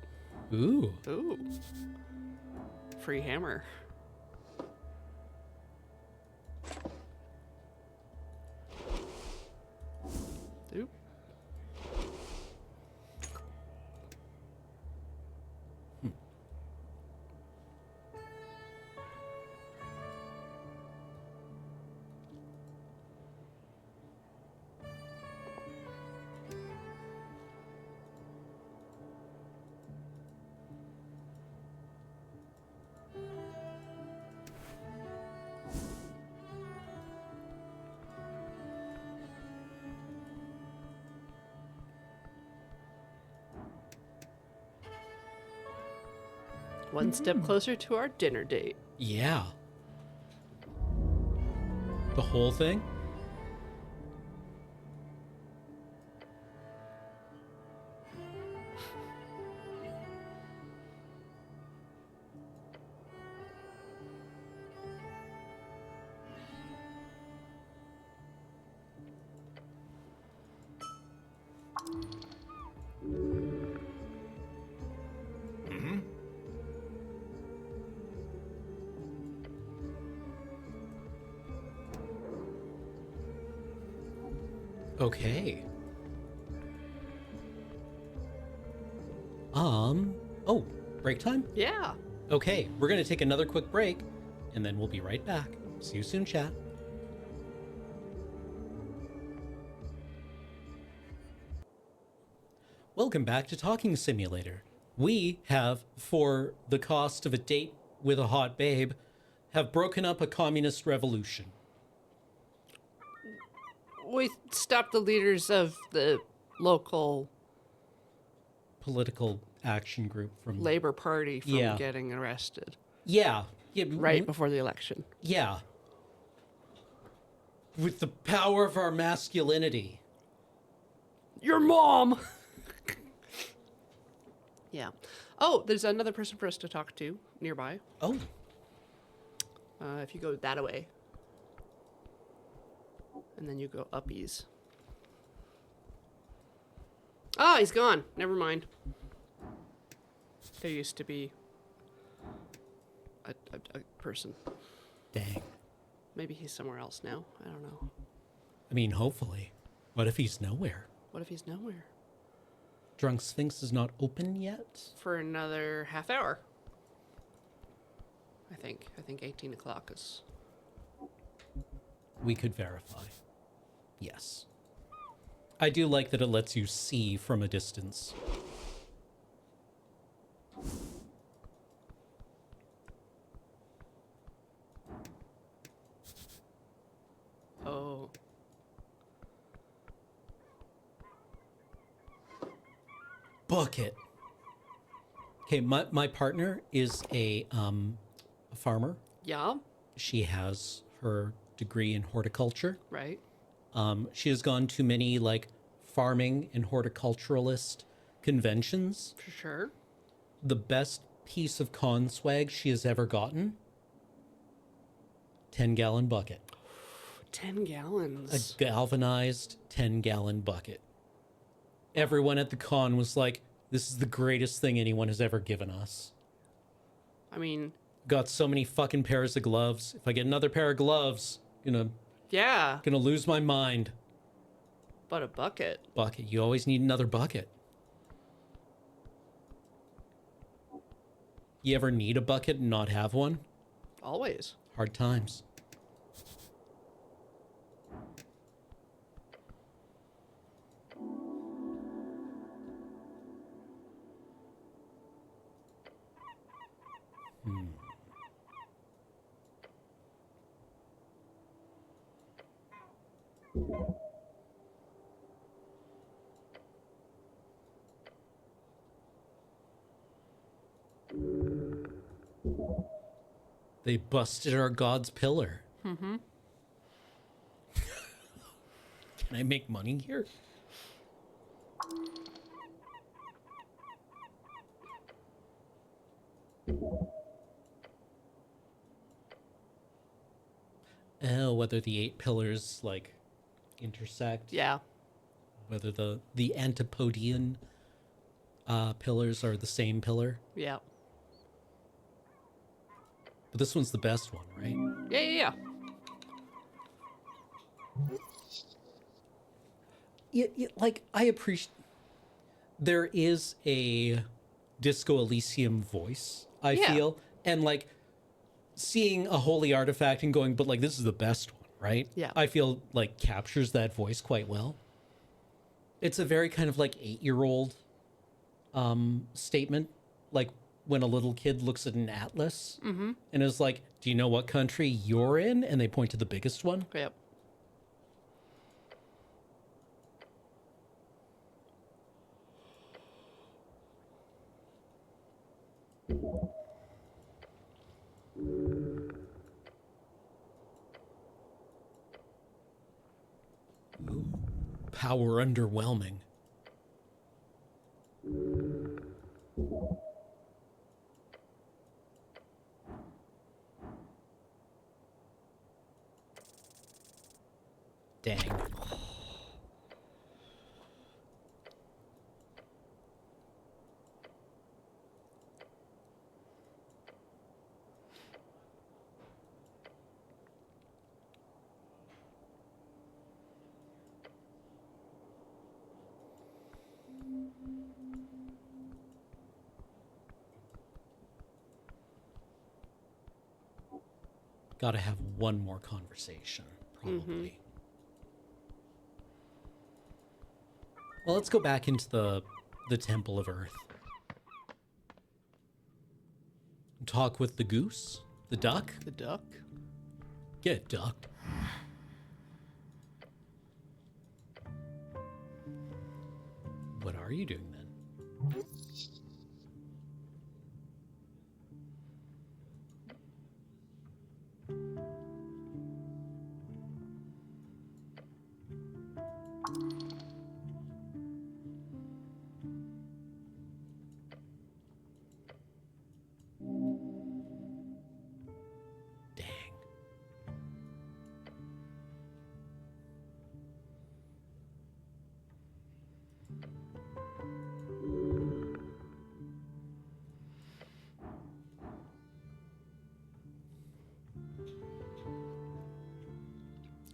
Ooh. Ooh. Free hammer. Oop. One step closer to our dinner date. Yeah. The whole thing? Okay. Oh, break time? Yeah. Okay, we're gonna take another quick break, and then we'll be right back. See you soon, chat. Welcome back to Talking Simulator. We have, for the cost of a date with a hot babe, have broken up a communist revolution. We stopped the leaders of the local Political action group from... Labor Party from Yeah. getting arrested Yeah. right before the election. Yeah. With the power of our masculinity. Your mom! Yeah. Oh, there's another person for us to talk to nearby. Oh, If you go that way. And then you go uppies. Ah, he's gone. Never mind. There used to be a person. dang. Maybe he's somewhere else now. I don't know. I mean, hopefully. What if he's nowhere? What if he's nowhere? Drunk Sphinx is not open yet? For another half hour. I think 18 o'clock is... We could verify. Yes. I do like that it lets you see from a distance. Oh. Book it. Okay, my partner is a farmer. Yeah, She has her degree in horticulture. right. She has gone to many like farming and horticulturalist conventions. For sure. The best piece of con swag she has ever gotten, 10-gallon bucket. 10 gallons. A galvanized 10-gallon bucket. Everyone at the con was like, this is the greatest thing anyone has ever given us. I mean, Got so many fucking pairs of gloves. If I get another pair of gloves, yeah, gonna lose my mind. but a bucket. Bucket. You always need another bucket. You ever need a bucket and not have one? Always. Hard times. They busted our god's pillar. Mm-hmm. Can I make money here? Oh, whether the 8 pillars like intersect. Yeah. Whether the Antipodean pillars are the same pillar. Yeah. But this one's the best one, right? Yeah. Yeah, like, I appreciate... There is a Disco Elysium voice, I Yeah. feel. And, like, seeing a holy artifact and going, but, like, this is the best one, right? Yeah. I feel, like, captures that voice quite well. It's a very kind of, like, 8-year-old statement. Like, when a little kid looks at an atlas and is like, do you know what country you're in? And they point to the biggest one. Yep. Power underwhelming. Dang. Gotta have one more conversation, probably. Well, let's go back into the Temple of Earth. Talk with the goose, the duck. The duck? Get ducked. What are you doing then? Dang.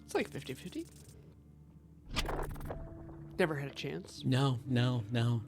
It's like 50-50. Never had a chance. No, no, no.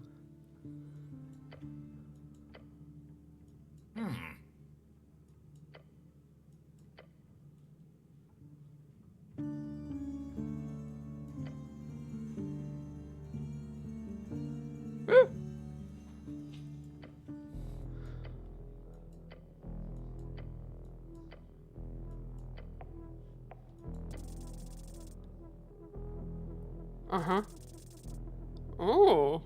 Uh-huh. Oh.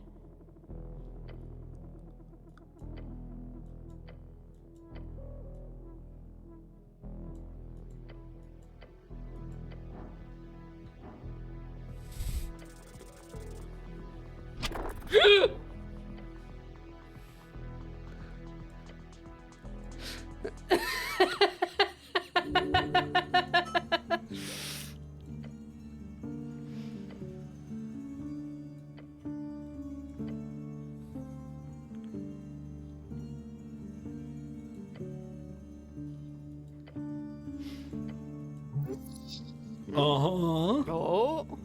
Uh-huh. Oh.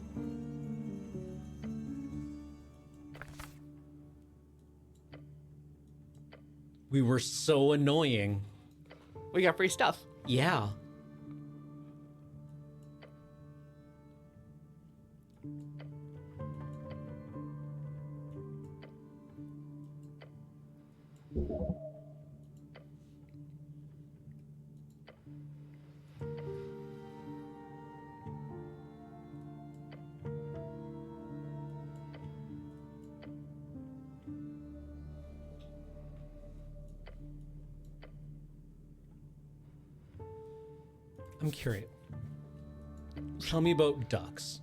We were so annoying. We got free stuff. Yeah. I'm curious. Tell me about ducks.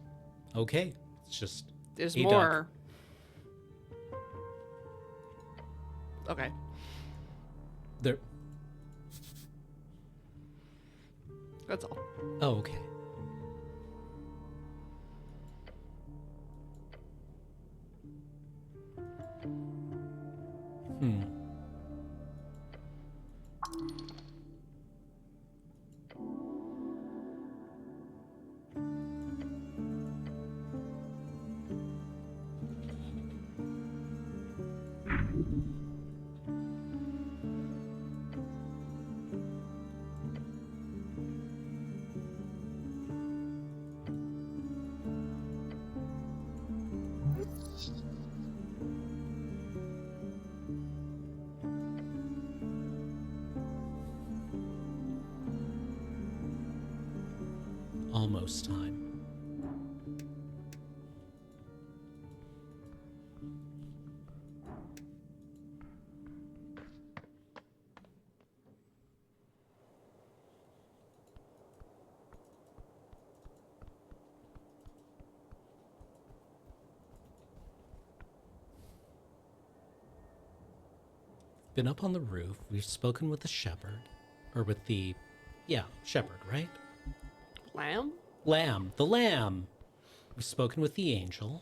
Okay. It's just There's a duck. more. Okay. There. That's all. Oh, okay. Hmm. Almost time. Been up on the roof. We've spoken with the shepherd. Or with the... Yeah, shepherd, right? Lamb? Lamb. The lamb. We've spoken with the angel.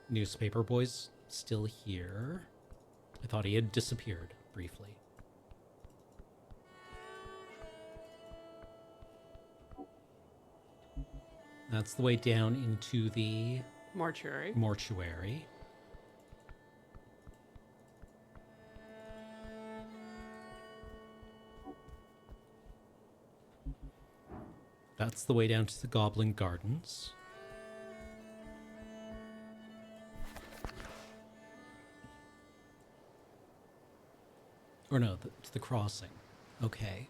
Newspaper boy's still here. I thought he had disappeared briefly. That's the way down into the Mortuary. mortuary. That's the way down to the Goblin Gardens. Or no, to the crossing. Okay.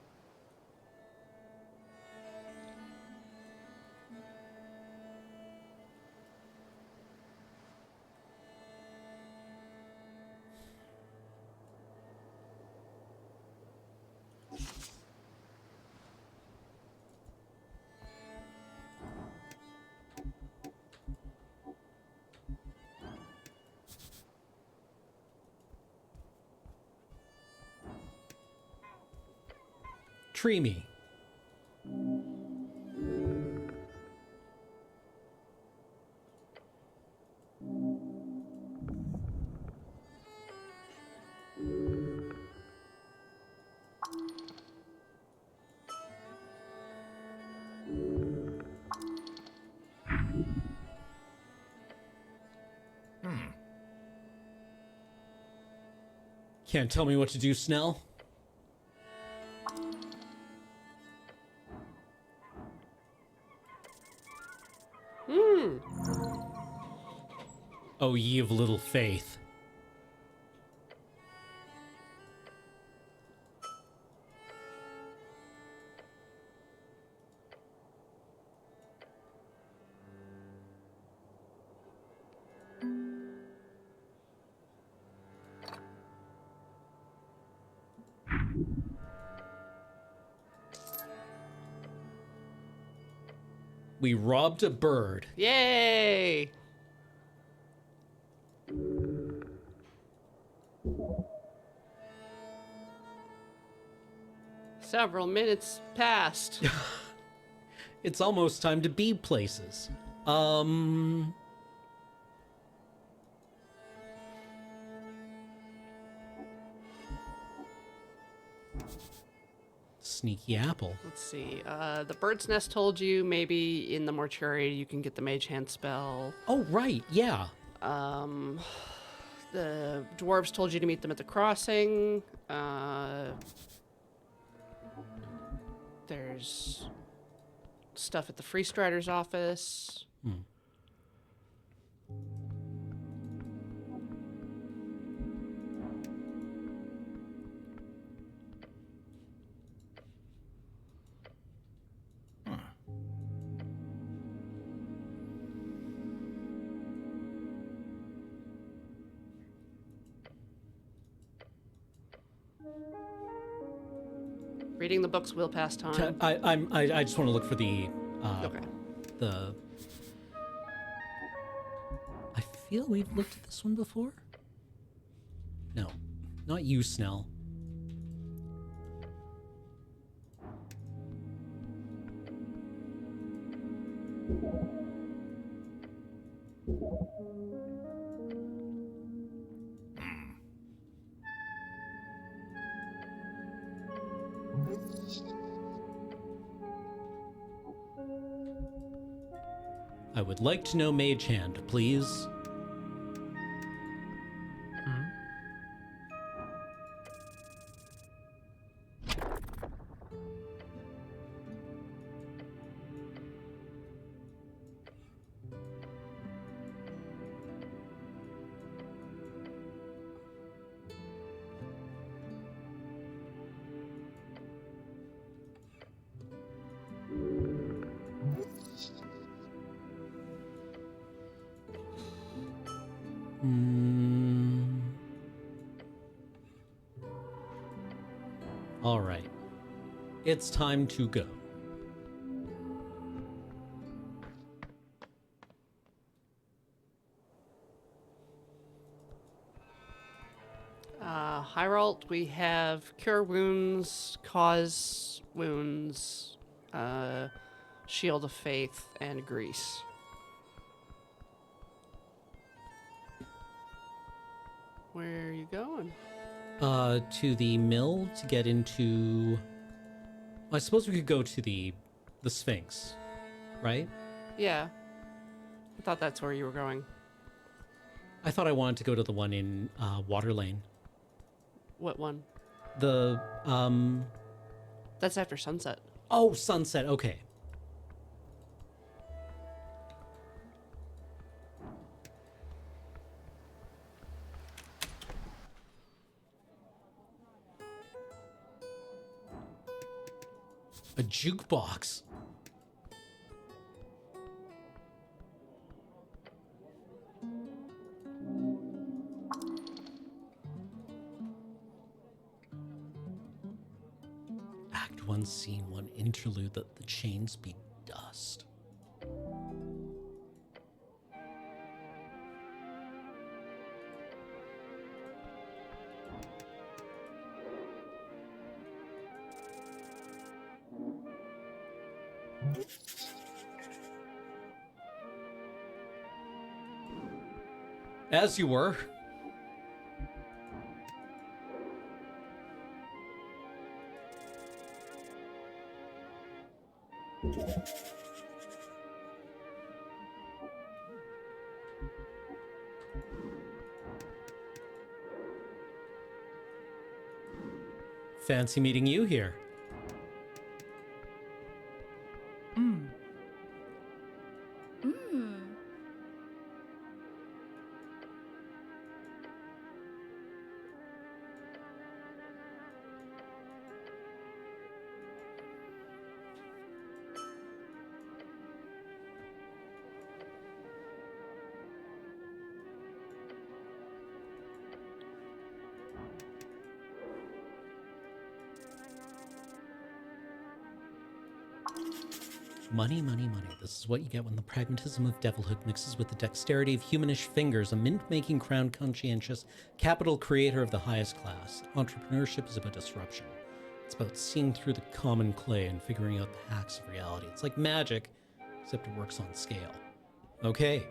Tree me. Can't tell me what to do, Snell. Oh, ye of little faith. We robbed a bird. Yay! Several minutes passed. It's almost time to be places. Sneaky apple. Let's see. The bird's nest told you maybe in the mortuary you can get the mage hand spell. Oh, right, yeah. The dwarves told you to meet them at the crossing. There's stuff at the Free Strider's office. Reading the books will pass time. I just want to look for the Okay. the. I feel we've looked at this one before. No, not you, Snell. I would like to know Mage Hand, please. All right. It's time to go. Hyralt, we have cure wounds, cause wounds, shield of faith, and grease. Where are you going? To the mill to get into. I suppose we could go to the Sphinx, right? Yeah. I thought that's where you were going. I thought I wanted to go to the one in Water Lane. What one? The, That's after sunset. oh, Sunset, okay. A jukebox. Act 1, Scene 1, interlude, that the chains be dust. As you were. Fancy meeting you here. Money, money, money. This is what you get when the pragmatism of devilhood mixes with the dexterity of humanish fingers. A mint-making, crown-conscientious, capital creator of the highest class. Entrepreneurship is about disruption. It's about seeing through the common clay and figuring out the hacks of reality. It's like magic, except it works on scale. Okay.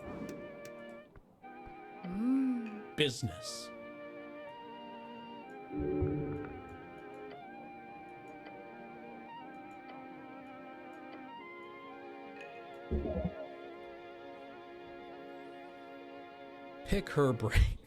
Business. Pick her brain.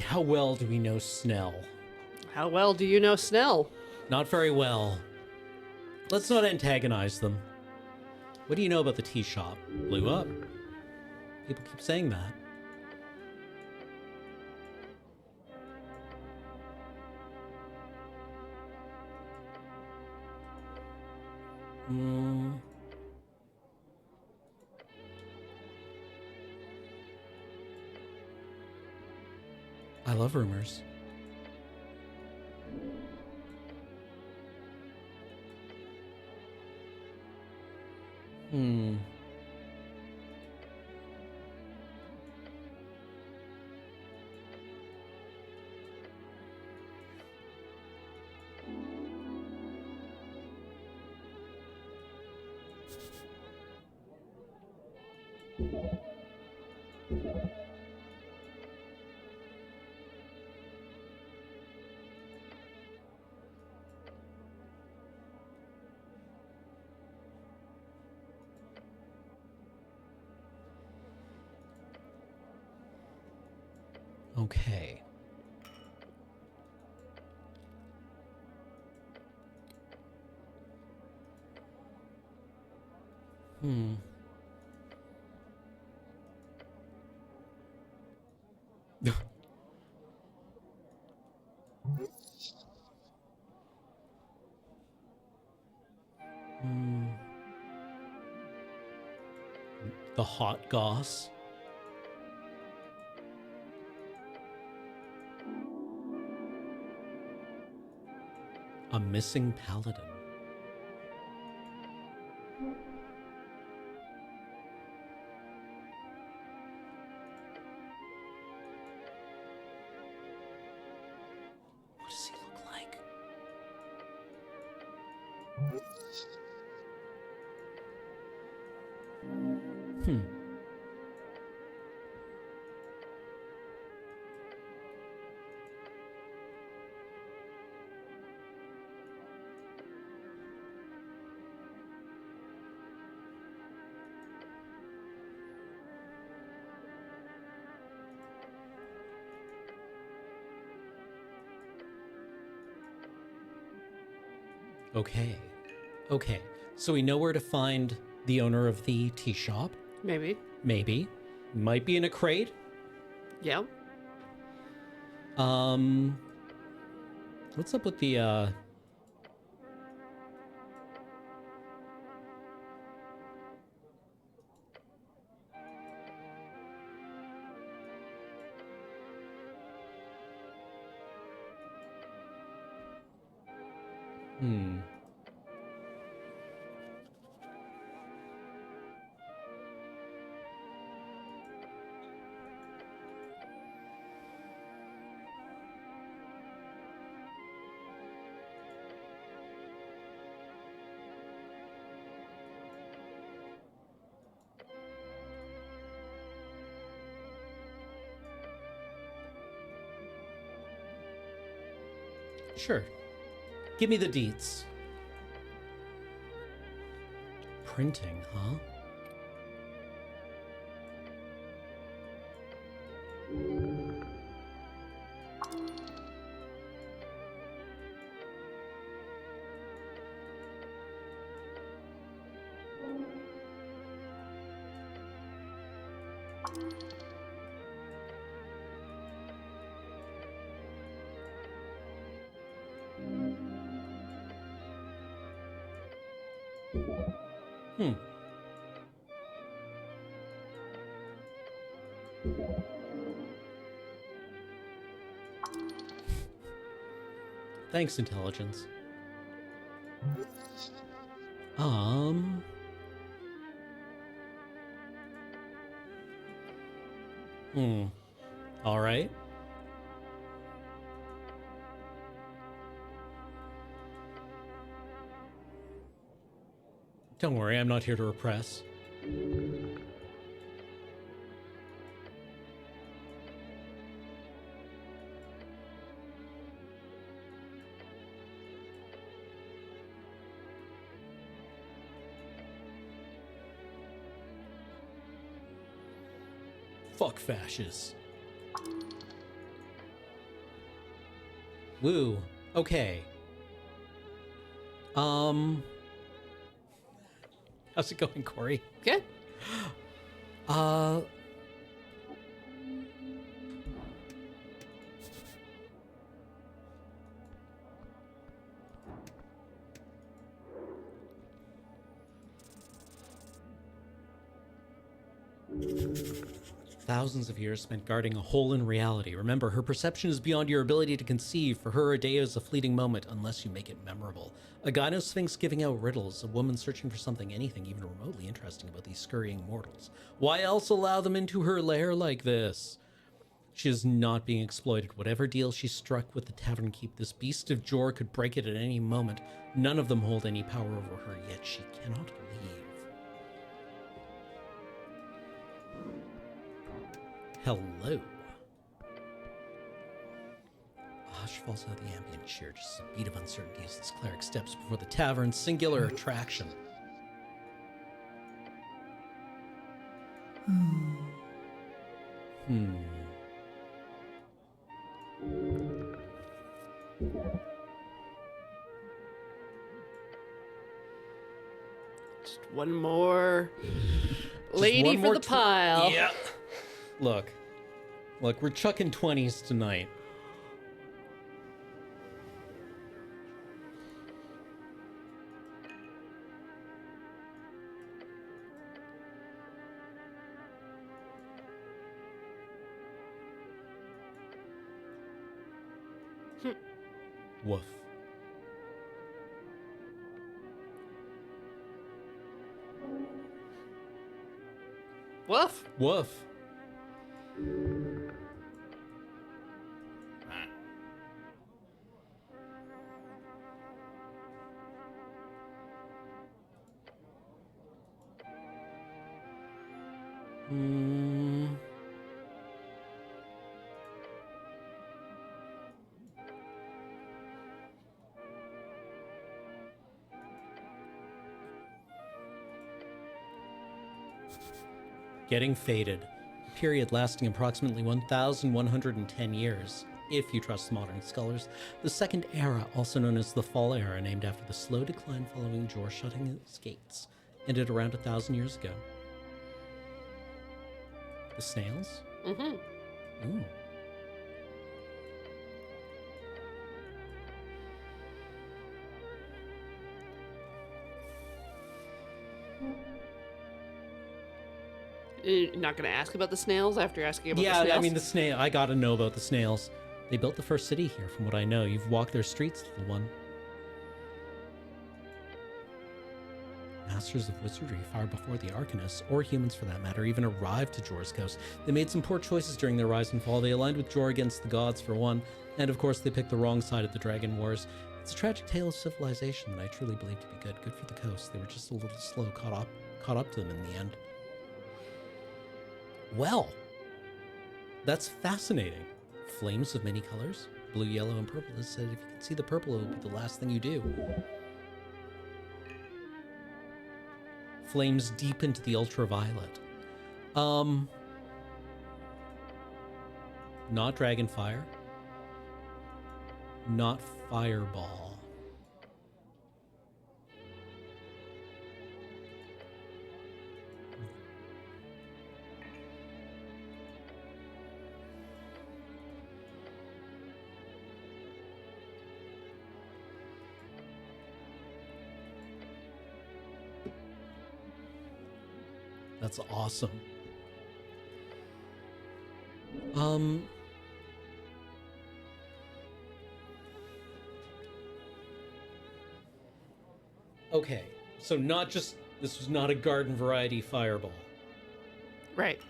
How well do we know Snell? How well do you know Snell? Not very well. Let's not antagonize them. What do you know about the tea shop? Blew up. People keep saying that. I love rumors. Okay. The hot goss. A missing paladin. What does he look like? Hmm. Okay. Okay. So we know where to find the owner of the tea shop. Maybe. Maybe. Might be in a crate. Yeah. What's up with the Sure. Give me the deets. Printing, huh? Hmm. Thanks, intelligence. All right. Don't worry, I'm not here to repress. Fuck fascists. Woo. Okay. How's it going, Corey? Okay. Thousands of years spent guarding a hole in reality. Remember, her perception is beyond your ability to conceive. For her, a day is a fleeting moment unless you make it memorable. A gyno sphinx giving out riddles. A woman searching for something, anything even remotely interesting about these scurrying mortals. Why else allow them into her lair like this? She is not being exploited. Whatever deal she struck with the Tavern Keep, this beast of Jor could break it at any moment. None of them hold any power over her, yet she cannot leave. Hello. A hush falls out of the ambient cheer, just a beat of uncertainty as this cleric steps before the tavern's singular attraction. Just one more Just lady one for more the pile. Yeah. Look, we're chucking 20s tonight. Woof. Woof. Woof. Hmm. Getting faded. A period lasting approximately 1,110 years, if you trust modern scholars. The Second Era, also known as the Fall Era, named after the slow decline following Jor shutting his gates, ended around 1,000 years ago. The snails? Mm-hmm. Ooh. You're not going to ask about the snails after asking about the snails? Yeah, I mean, the snail. I gotta know about the snails. They built the first city here, from what I know. You've walked their streets, little one. Masters of wizardry far before the Arcanists, or humans for that matter, even arrived to Jor's coast. They made some poor choices during their rise and fall. They aligned with Jor against the gods, for one, and of course they picked the wrong side of the Dragon Wars. It's a tragic tale of civilization that I truly believe to be good. Good for the coast. They were just a little slow, caught up to them in the end. Well, that's fascinating. Flames of many colors, blue, yellow, and purple. It said if you can see the purple, it will be the last thing you do. Flames deep into the ultraviolet. Not dragonfire. Not fireball. That's awesome. Okay, so not just, this was not a garden variety fireball. Right.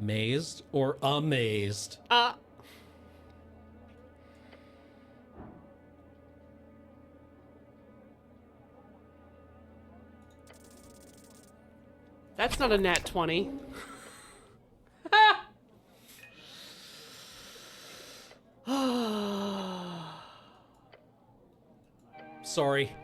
Mazed or amazed? That's not a nat 20. Sorry.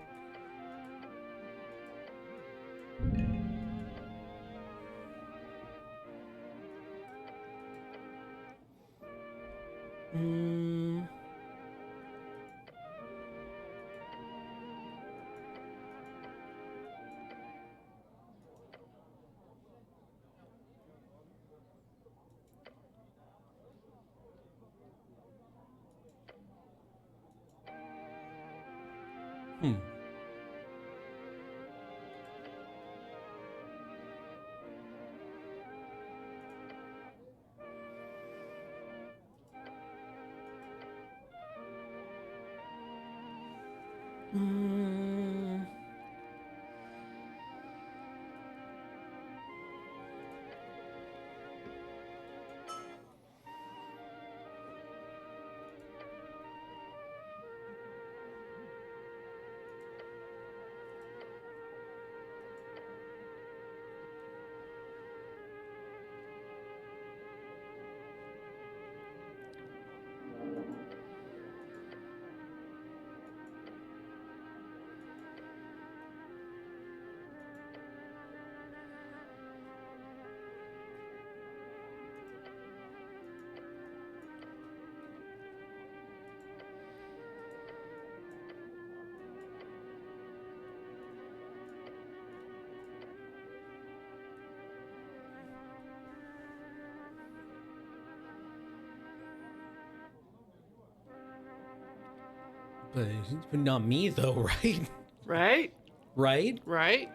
But not me, though, right? Right? Right? Right?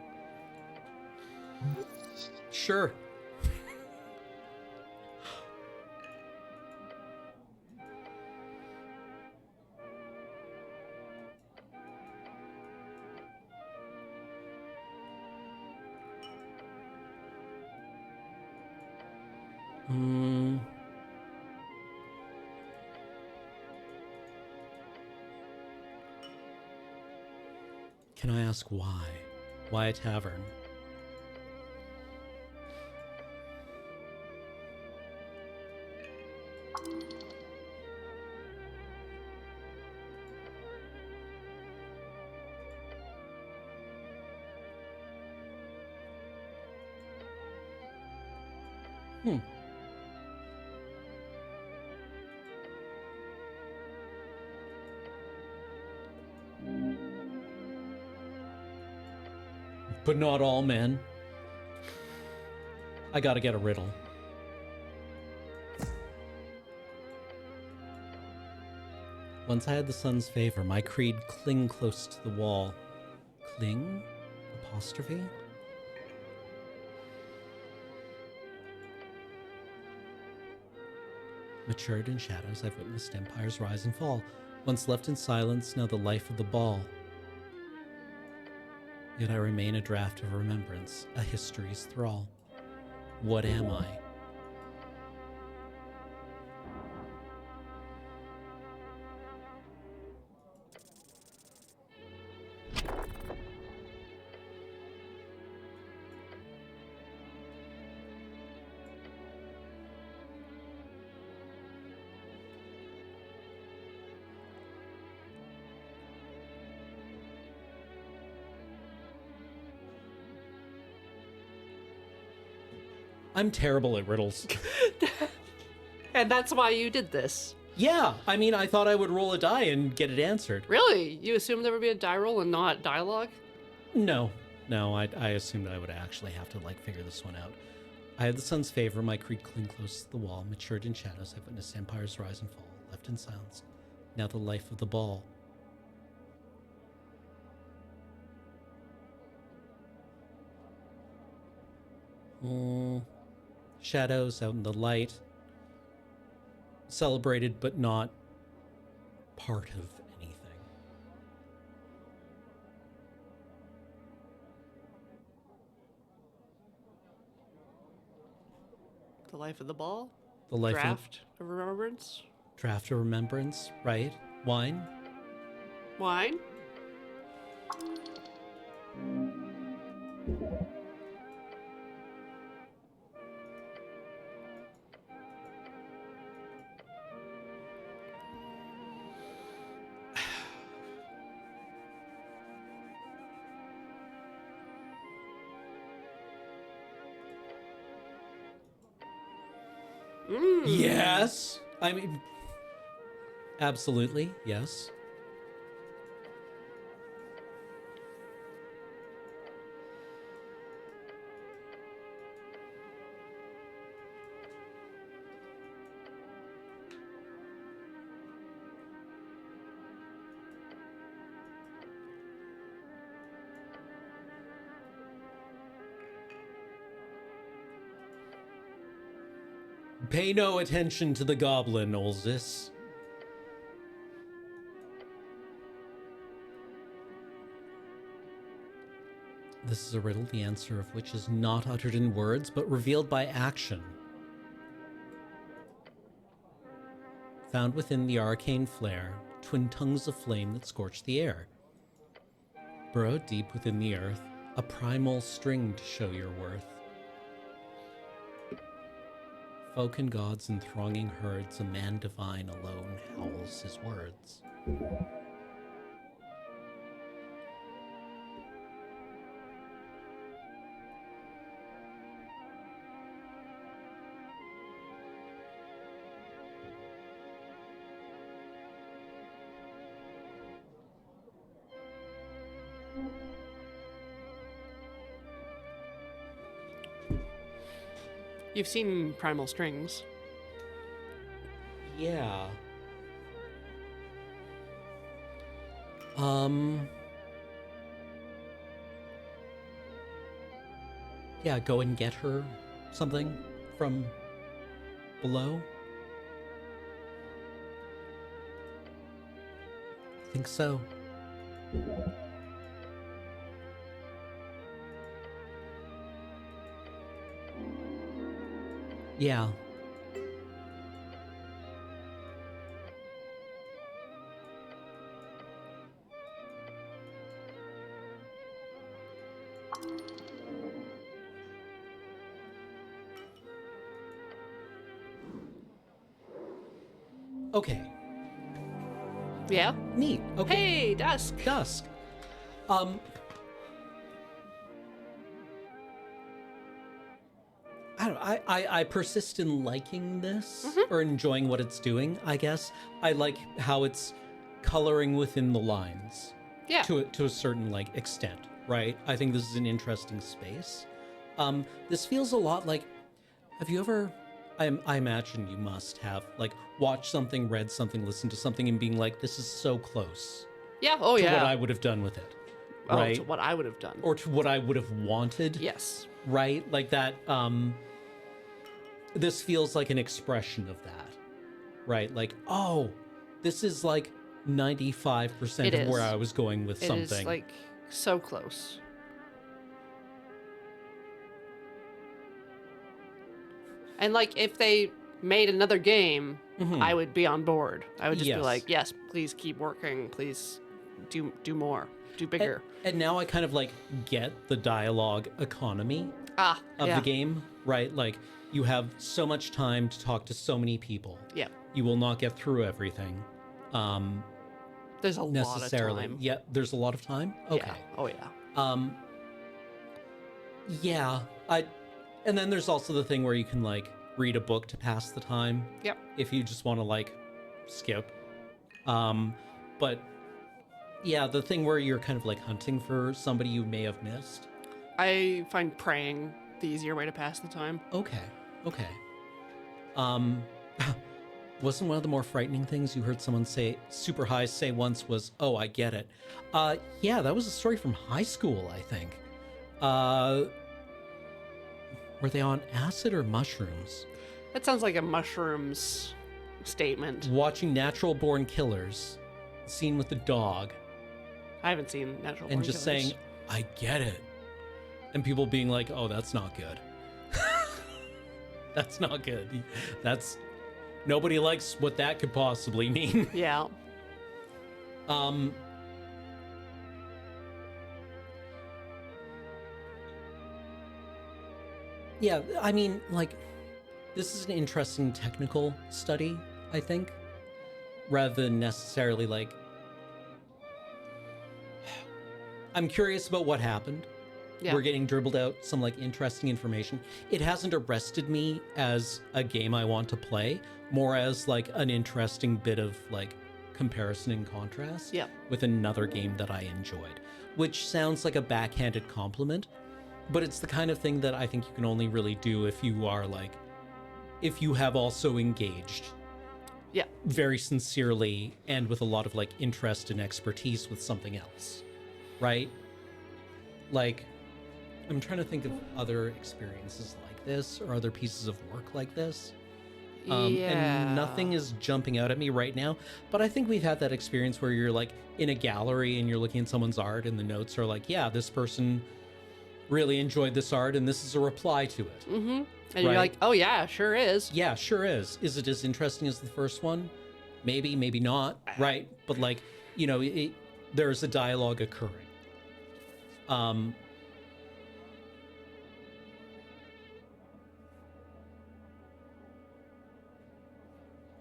Sure. Hmm. Can I ask why? Why a tavern? Hmm. But not all men. I gotta get a riddle. Once I had the sun's favor, my creed cling close to the wall. Cling? Apostrophe? Matured in shadows, I've witnessed empires rise and fall. Once left in silence, now the life of the ball. Yet I remain a draft of remembrance, a history's thrall. What am I? I'm terrible at riddles. And that's why you did this. Yeah, I mean, I thought I would roll a die and get it answered. Really? You assumed there would be a die roll and not dialogue? No, I assumed I would actually have to, figure this one out. I had the sun's favor, my creed cling close to the wall, matured in shadows, I've witnessed empires rise and fall, left in silence, now the life of the ball. Shadows out in the light, celebrated but not part of anything. The life of the ball? The life Draft of remembrance? Draft of remembrance, right? Wine? Wine? Yes. I mean, absolutely, yes. Pay no attention to the goblin, Olzis. This is a riddle, the answer of which is not uttered in words, but revealed by action. Found within the arcane flare, twin tongues of flame that scorch the air. Burrowed deep within the earth, a primal string to show your worth. Folk and gods and thronging herds, a man divine alone howls his words. You've seen Primal Strings. Yeah. Yeah, go and get her something from below. I think so. Yeah. Okay. Yeah. Neat. Okay. Hey, Dusk. Dusk. I don't know, I persist in liking this or enjoying what it's doing, I guess. I like how it's coloring within the lines. Yeah. To a certain like extent, right? I think this is an interesting space. This feels a lot like, have you ever, I imagine you must have, like, watched something, read something, listened to something and being like, this is so close Yeah. Oh, to yeah. what I would have done with it. Oh, Right? to what I would have done. Or to what I would have wanted. Yes. Right? Like that, this feels like an expression of that. Right? Like, oh, this is like 95% It of is. where I was going with It something. is, like, so close. And, like, if they made another game, I would be on board. I would just be Yes. like, yes, please keep working. Please do more. Do bigger. And now I kind of like get the dialogue economy of yeah. the game, right? Like you have so much time to talk to so many people. Yeah. You will not get through everything. There's a Necessarily. lot of time. Yeah, there's a lot of time. Okay. Yeah. Oh, yeah. Yeah, and then there's also the thing where you can like read a book to pass the time. Yep. If you just want to like skip. But yeah, the thing where you're kind of like hunting for somebody you may have missed. I find praying the easier way to pass the time. Okay. Wasn't one of the more frightening things you heard someone say super high say once was, "Oh, I get it." Yeah, that was a story from high school, I think. Were they on acid or mushrooms? That sounds like a mushrooms statement. Watching Natural Born Killers, scene with the dog, I haven't seen Natural Born and just Killers. saying, "I get it," and people being like, "Oh, that's not good." That's not good. That's nobody likes what that could possibly mean. Yeah. Yeah, I mean, like, this is an interesting technical study, I think, rather than necessarily, like, I'm curious about what happened. Yeah. We're getting dribbled out some, like, interesting information. It hasn't arrested me as a game I want to play, more as, like, an interesting bit of, like, comparison and contrast Yeah. with another game that I enjoyed, which sounds like a backhanded compliment. But it's the kind of thing that I think you can only really do if you are like, if you have also engaged Yeah. very sincerely and with a lot of like interest and expertise with something else, right? Like, I'm trying to think of other experiences like this or other pieces of work like this. And nothing is jumping out at me right now, but I think we've had that experience where you're like in a gallery and you're looking at someone's art and the notes are like, yeah, this person really enjoyed this art and this is a reply to it. Mm-hmm. And Right. you're like, oh yeah, sure is. Yeah, sure is. Is it as interesting as the first one? Maybe, maybe not, right? But like, you know, there's a dialogue occurring.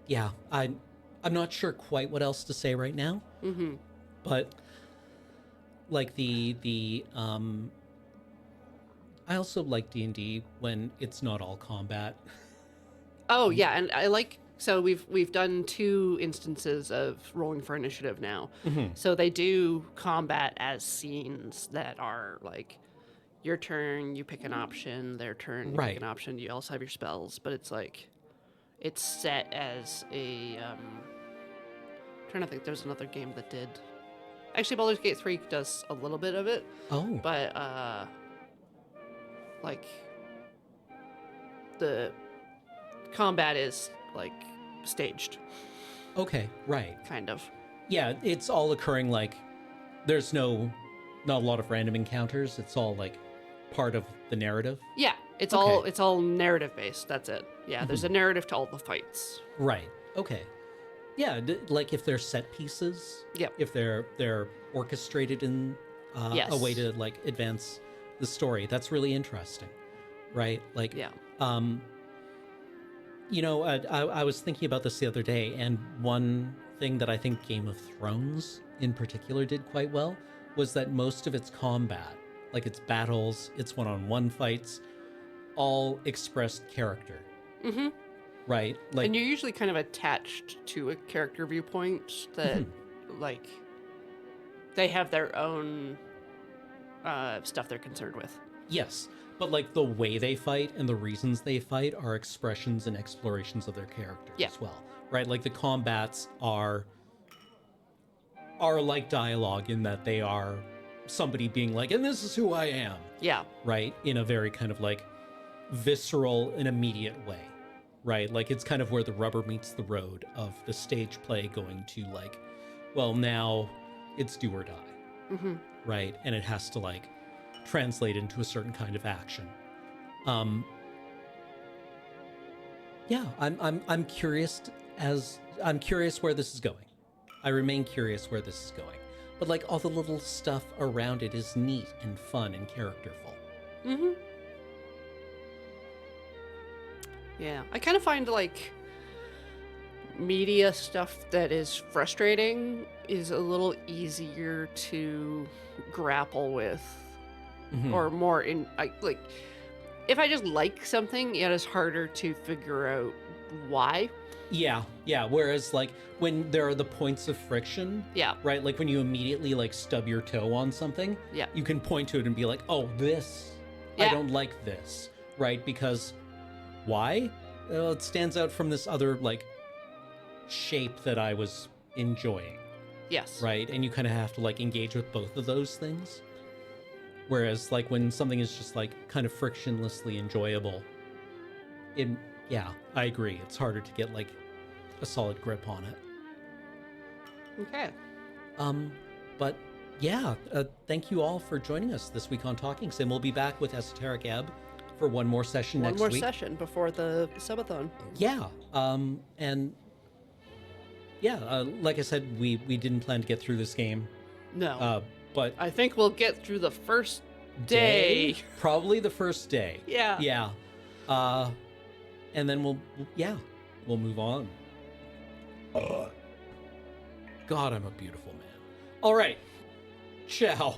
Yeah, I'm not sure quite what else to say right now. Mm-hmm. But like I also like D&D when it's not all combat. Oh yeah, and I like, so we've done 2 instances of rolling for initiative now. So they do combat as scenes that are like your turn, you pick an option, their turn, you Right. pick an option, you also have your spells, but it's like it's set as a trying to think, there's another game that did. Actually, Baldur's Gate 3 does a little bit of it, Oh, but like the combat is like staged, okay, right. kind of. Yeah, it's all occurring like there's not a lot of random encounters. It's all like part of the narrative. Yeah, it's Okay. all narrative based. That's it. Yeah, there's a narrative to all the fights. Right. Okay. Yeah, like if they're set pieces. Yep. If they're orchestrated in a way Yes. to like advance the story. That's really interesting. Right? Like Yeah. you know, I was thinking about this the other day, and one thing that I think Game of Thrones in particular did quite well was that most of its combat, like its battles, its one-on-one fights, all expressed character. Mm-hmm. Right? Like And you're usually kind of attached to a character viewpoint that, like, they have their own stuff they're concerned with. yes, but like the way they fight and the reasons they fight are expressions and explorations of their character Yeah. as well. Right? Like the combats are like dialogue in that they are somebody being like, and this is who I am, Yeah. right? In a very kind of like visceral and immediate way, right? Like it's kind of where the rubber meets the road of the stage play going to like, well, now it's do or die, Mm-hmm. right? And it has to like translate into a certain kind of action. Yeah, I'm curious I'm curious where this is going. I remain curious where this is going. But like all the little stuff around it is neat and fun and characterful. Mm-hmm. Yeah. I kind of find, like, media stuff that is frustrating is a little easier to grapple with. Mhm. Or more in, like, if I just like something, it is harder to figure out why. Yeah. Whereas like when there are the points of friction, Yeah. right? Like when you immediately like stub your toe on something, Yeah. you can point to it and be like, oh, this, I Yeah. don't like this, right? Because why? Well, it stands out from this other like shape that I was enjoying, Yes. right? And you kind of have to like engage with both of those things. Whereas like when something is just like kind of frictionlessly enjoyable, yeah, I agree. It's harder to get like a solid grip on it. Okay. But yeah, thank you all for joining us this week on Talking Sim. We'll be back with Esoteric Ebb for one more session One next more week. session before the subathon. Yeah. And yeah, like I said, we didn't plan to get through this game. No. But I think we'll get through the first day. probably the first day. Yeah. Yeah. And then we'll move on. God, I'm a beautiful man. All right. Ciao.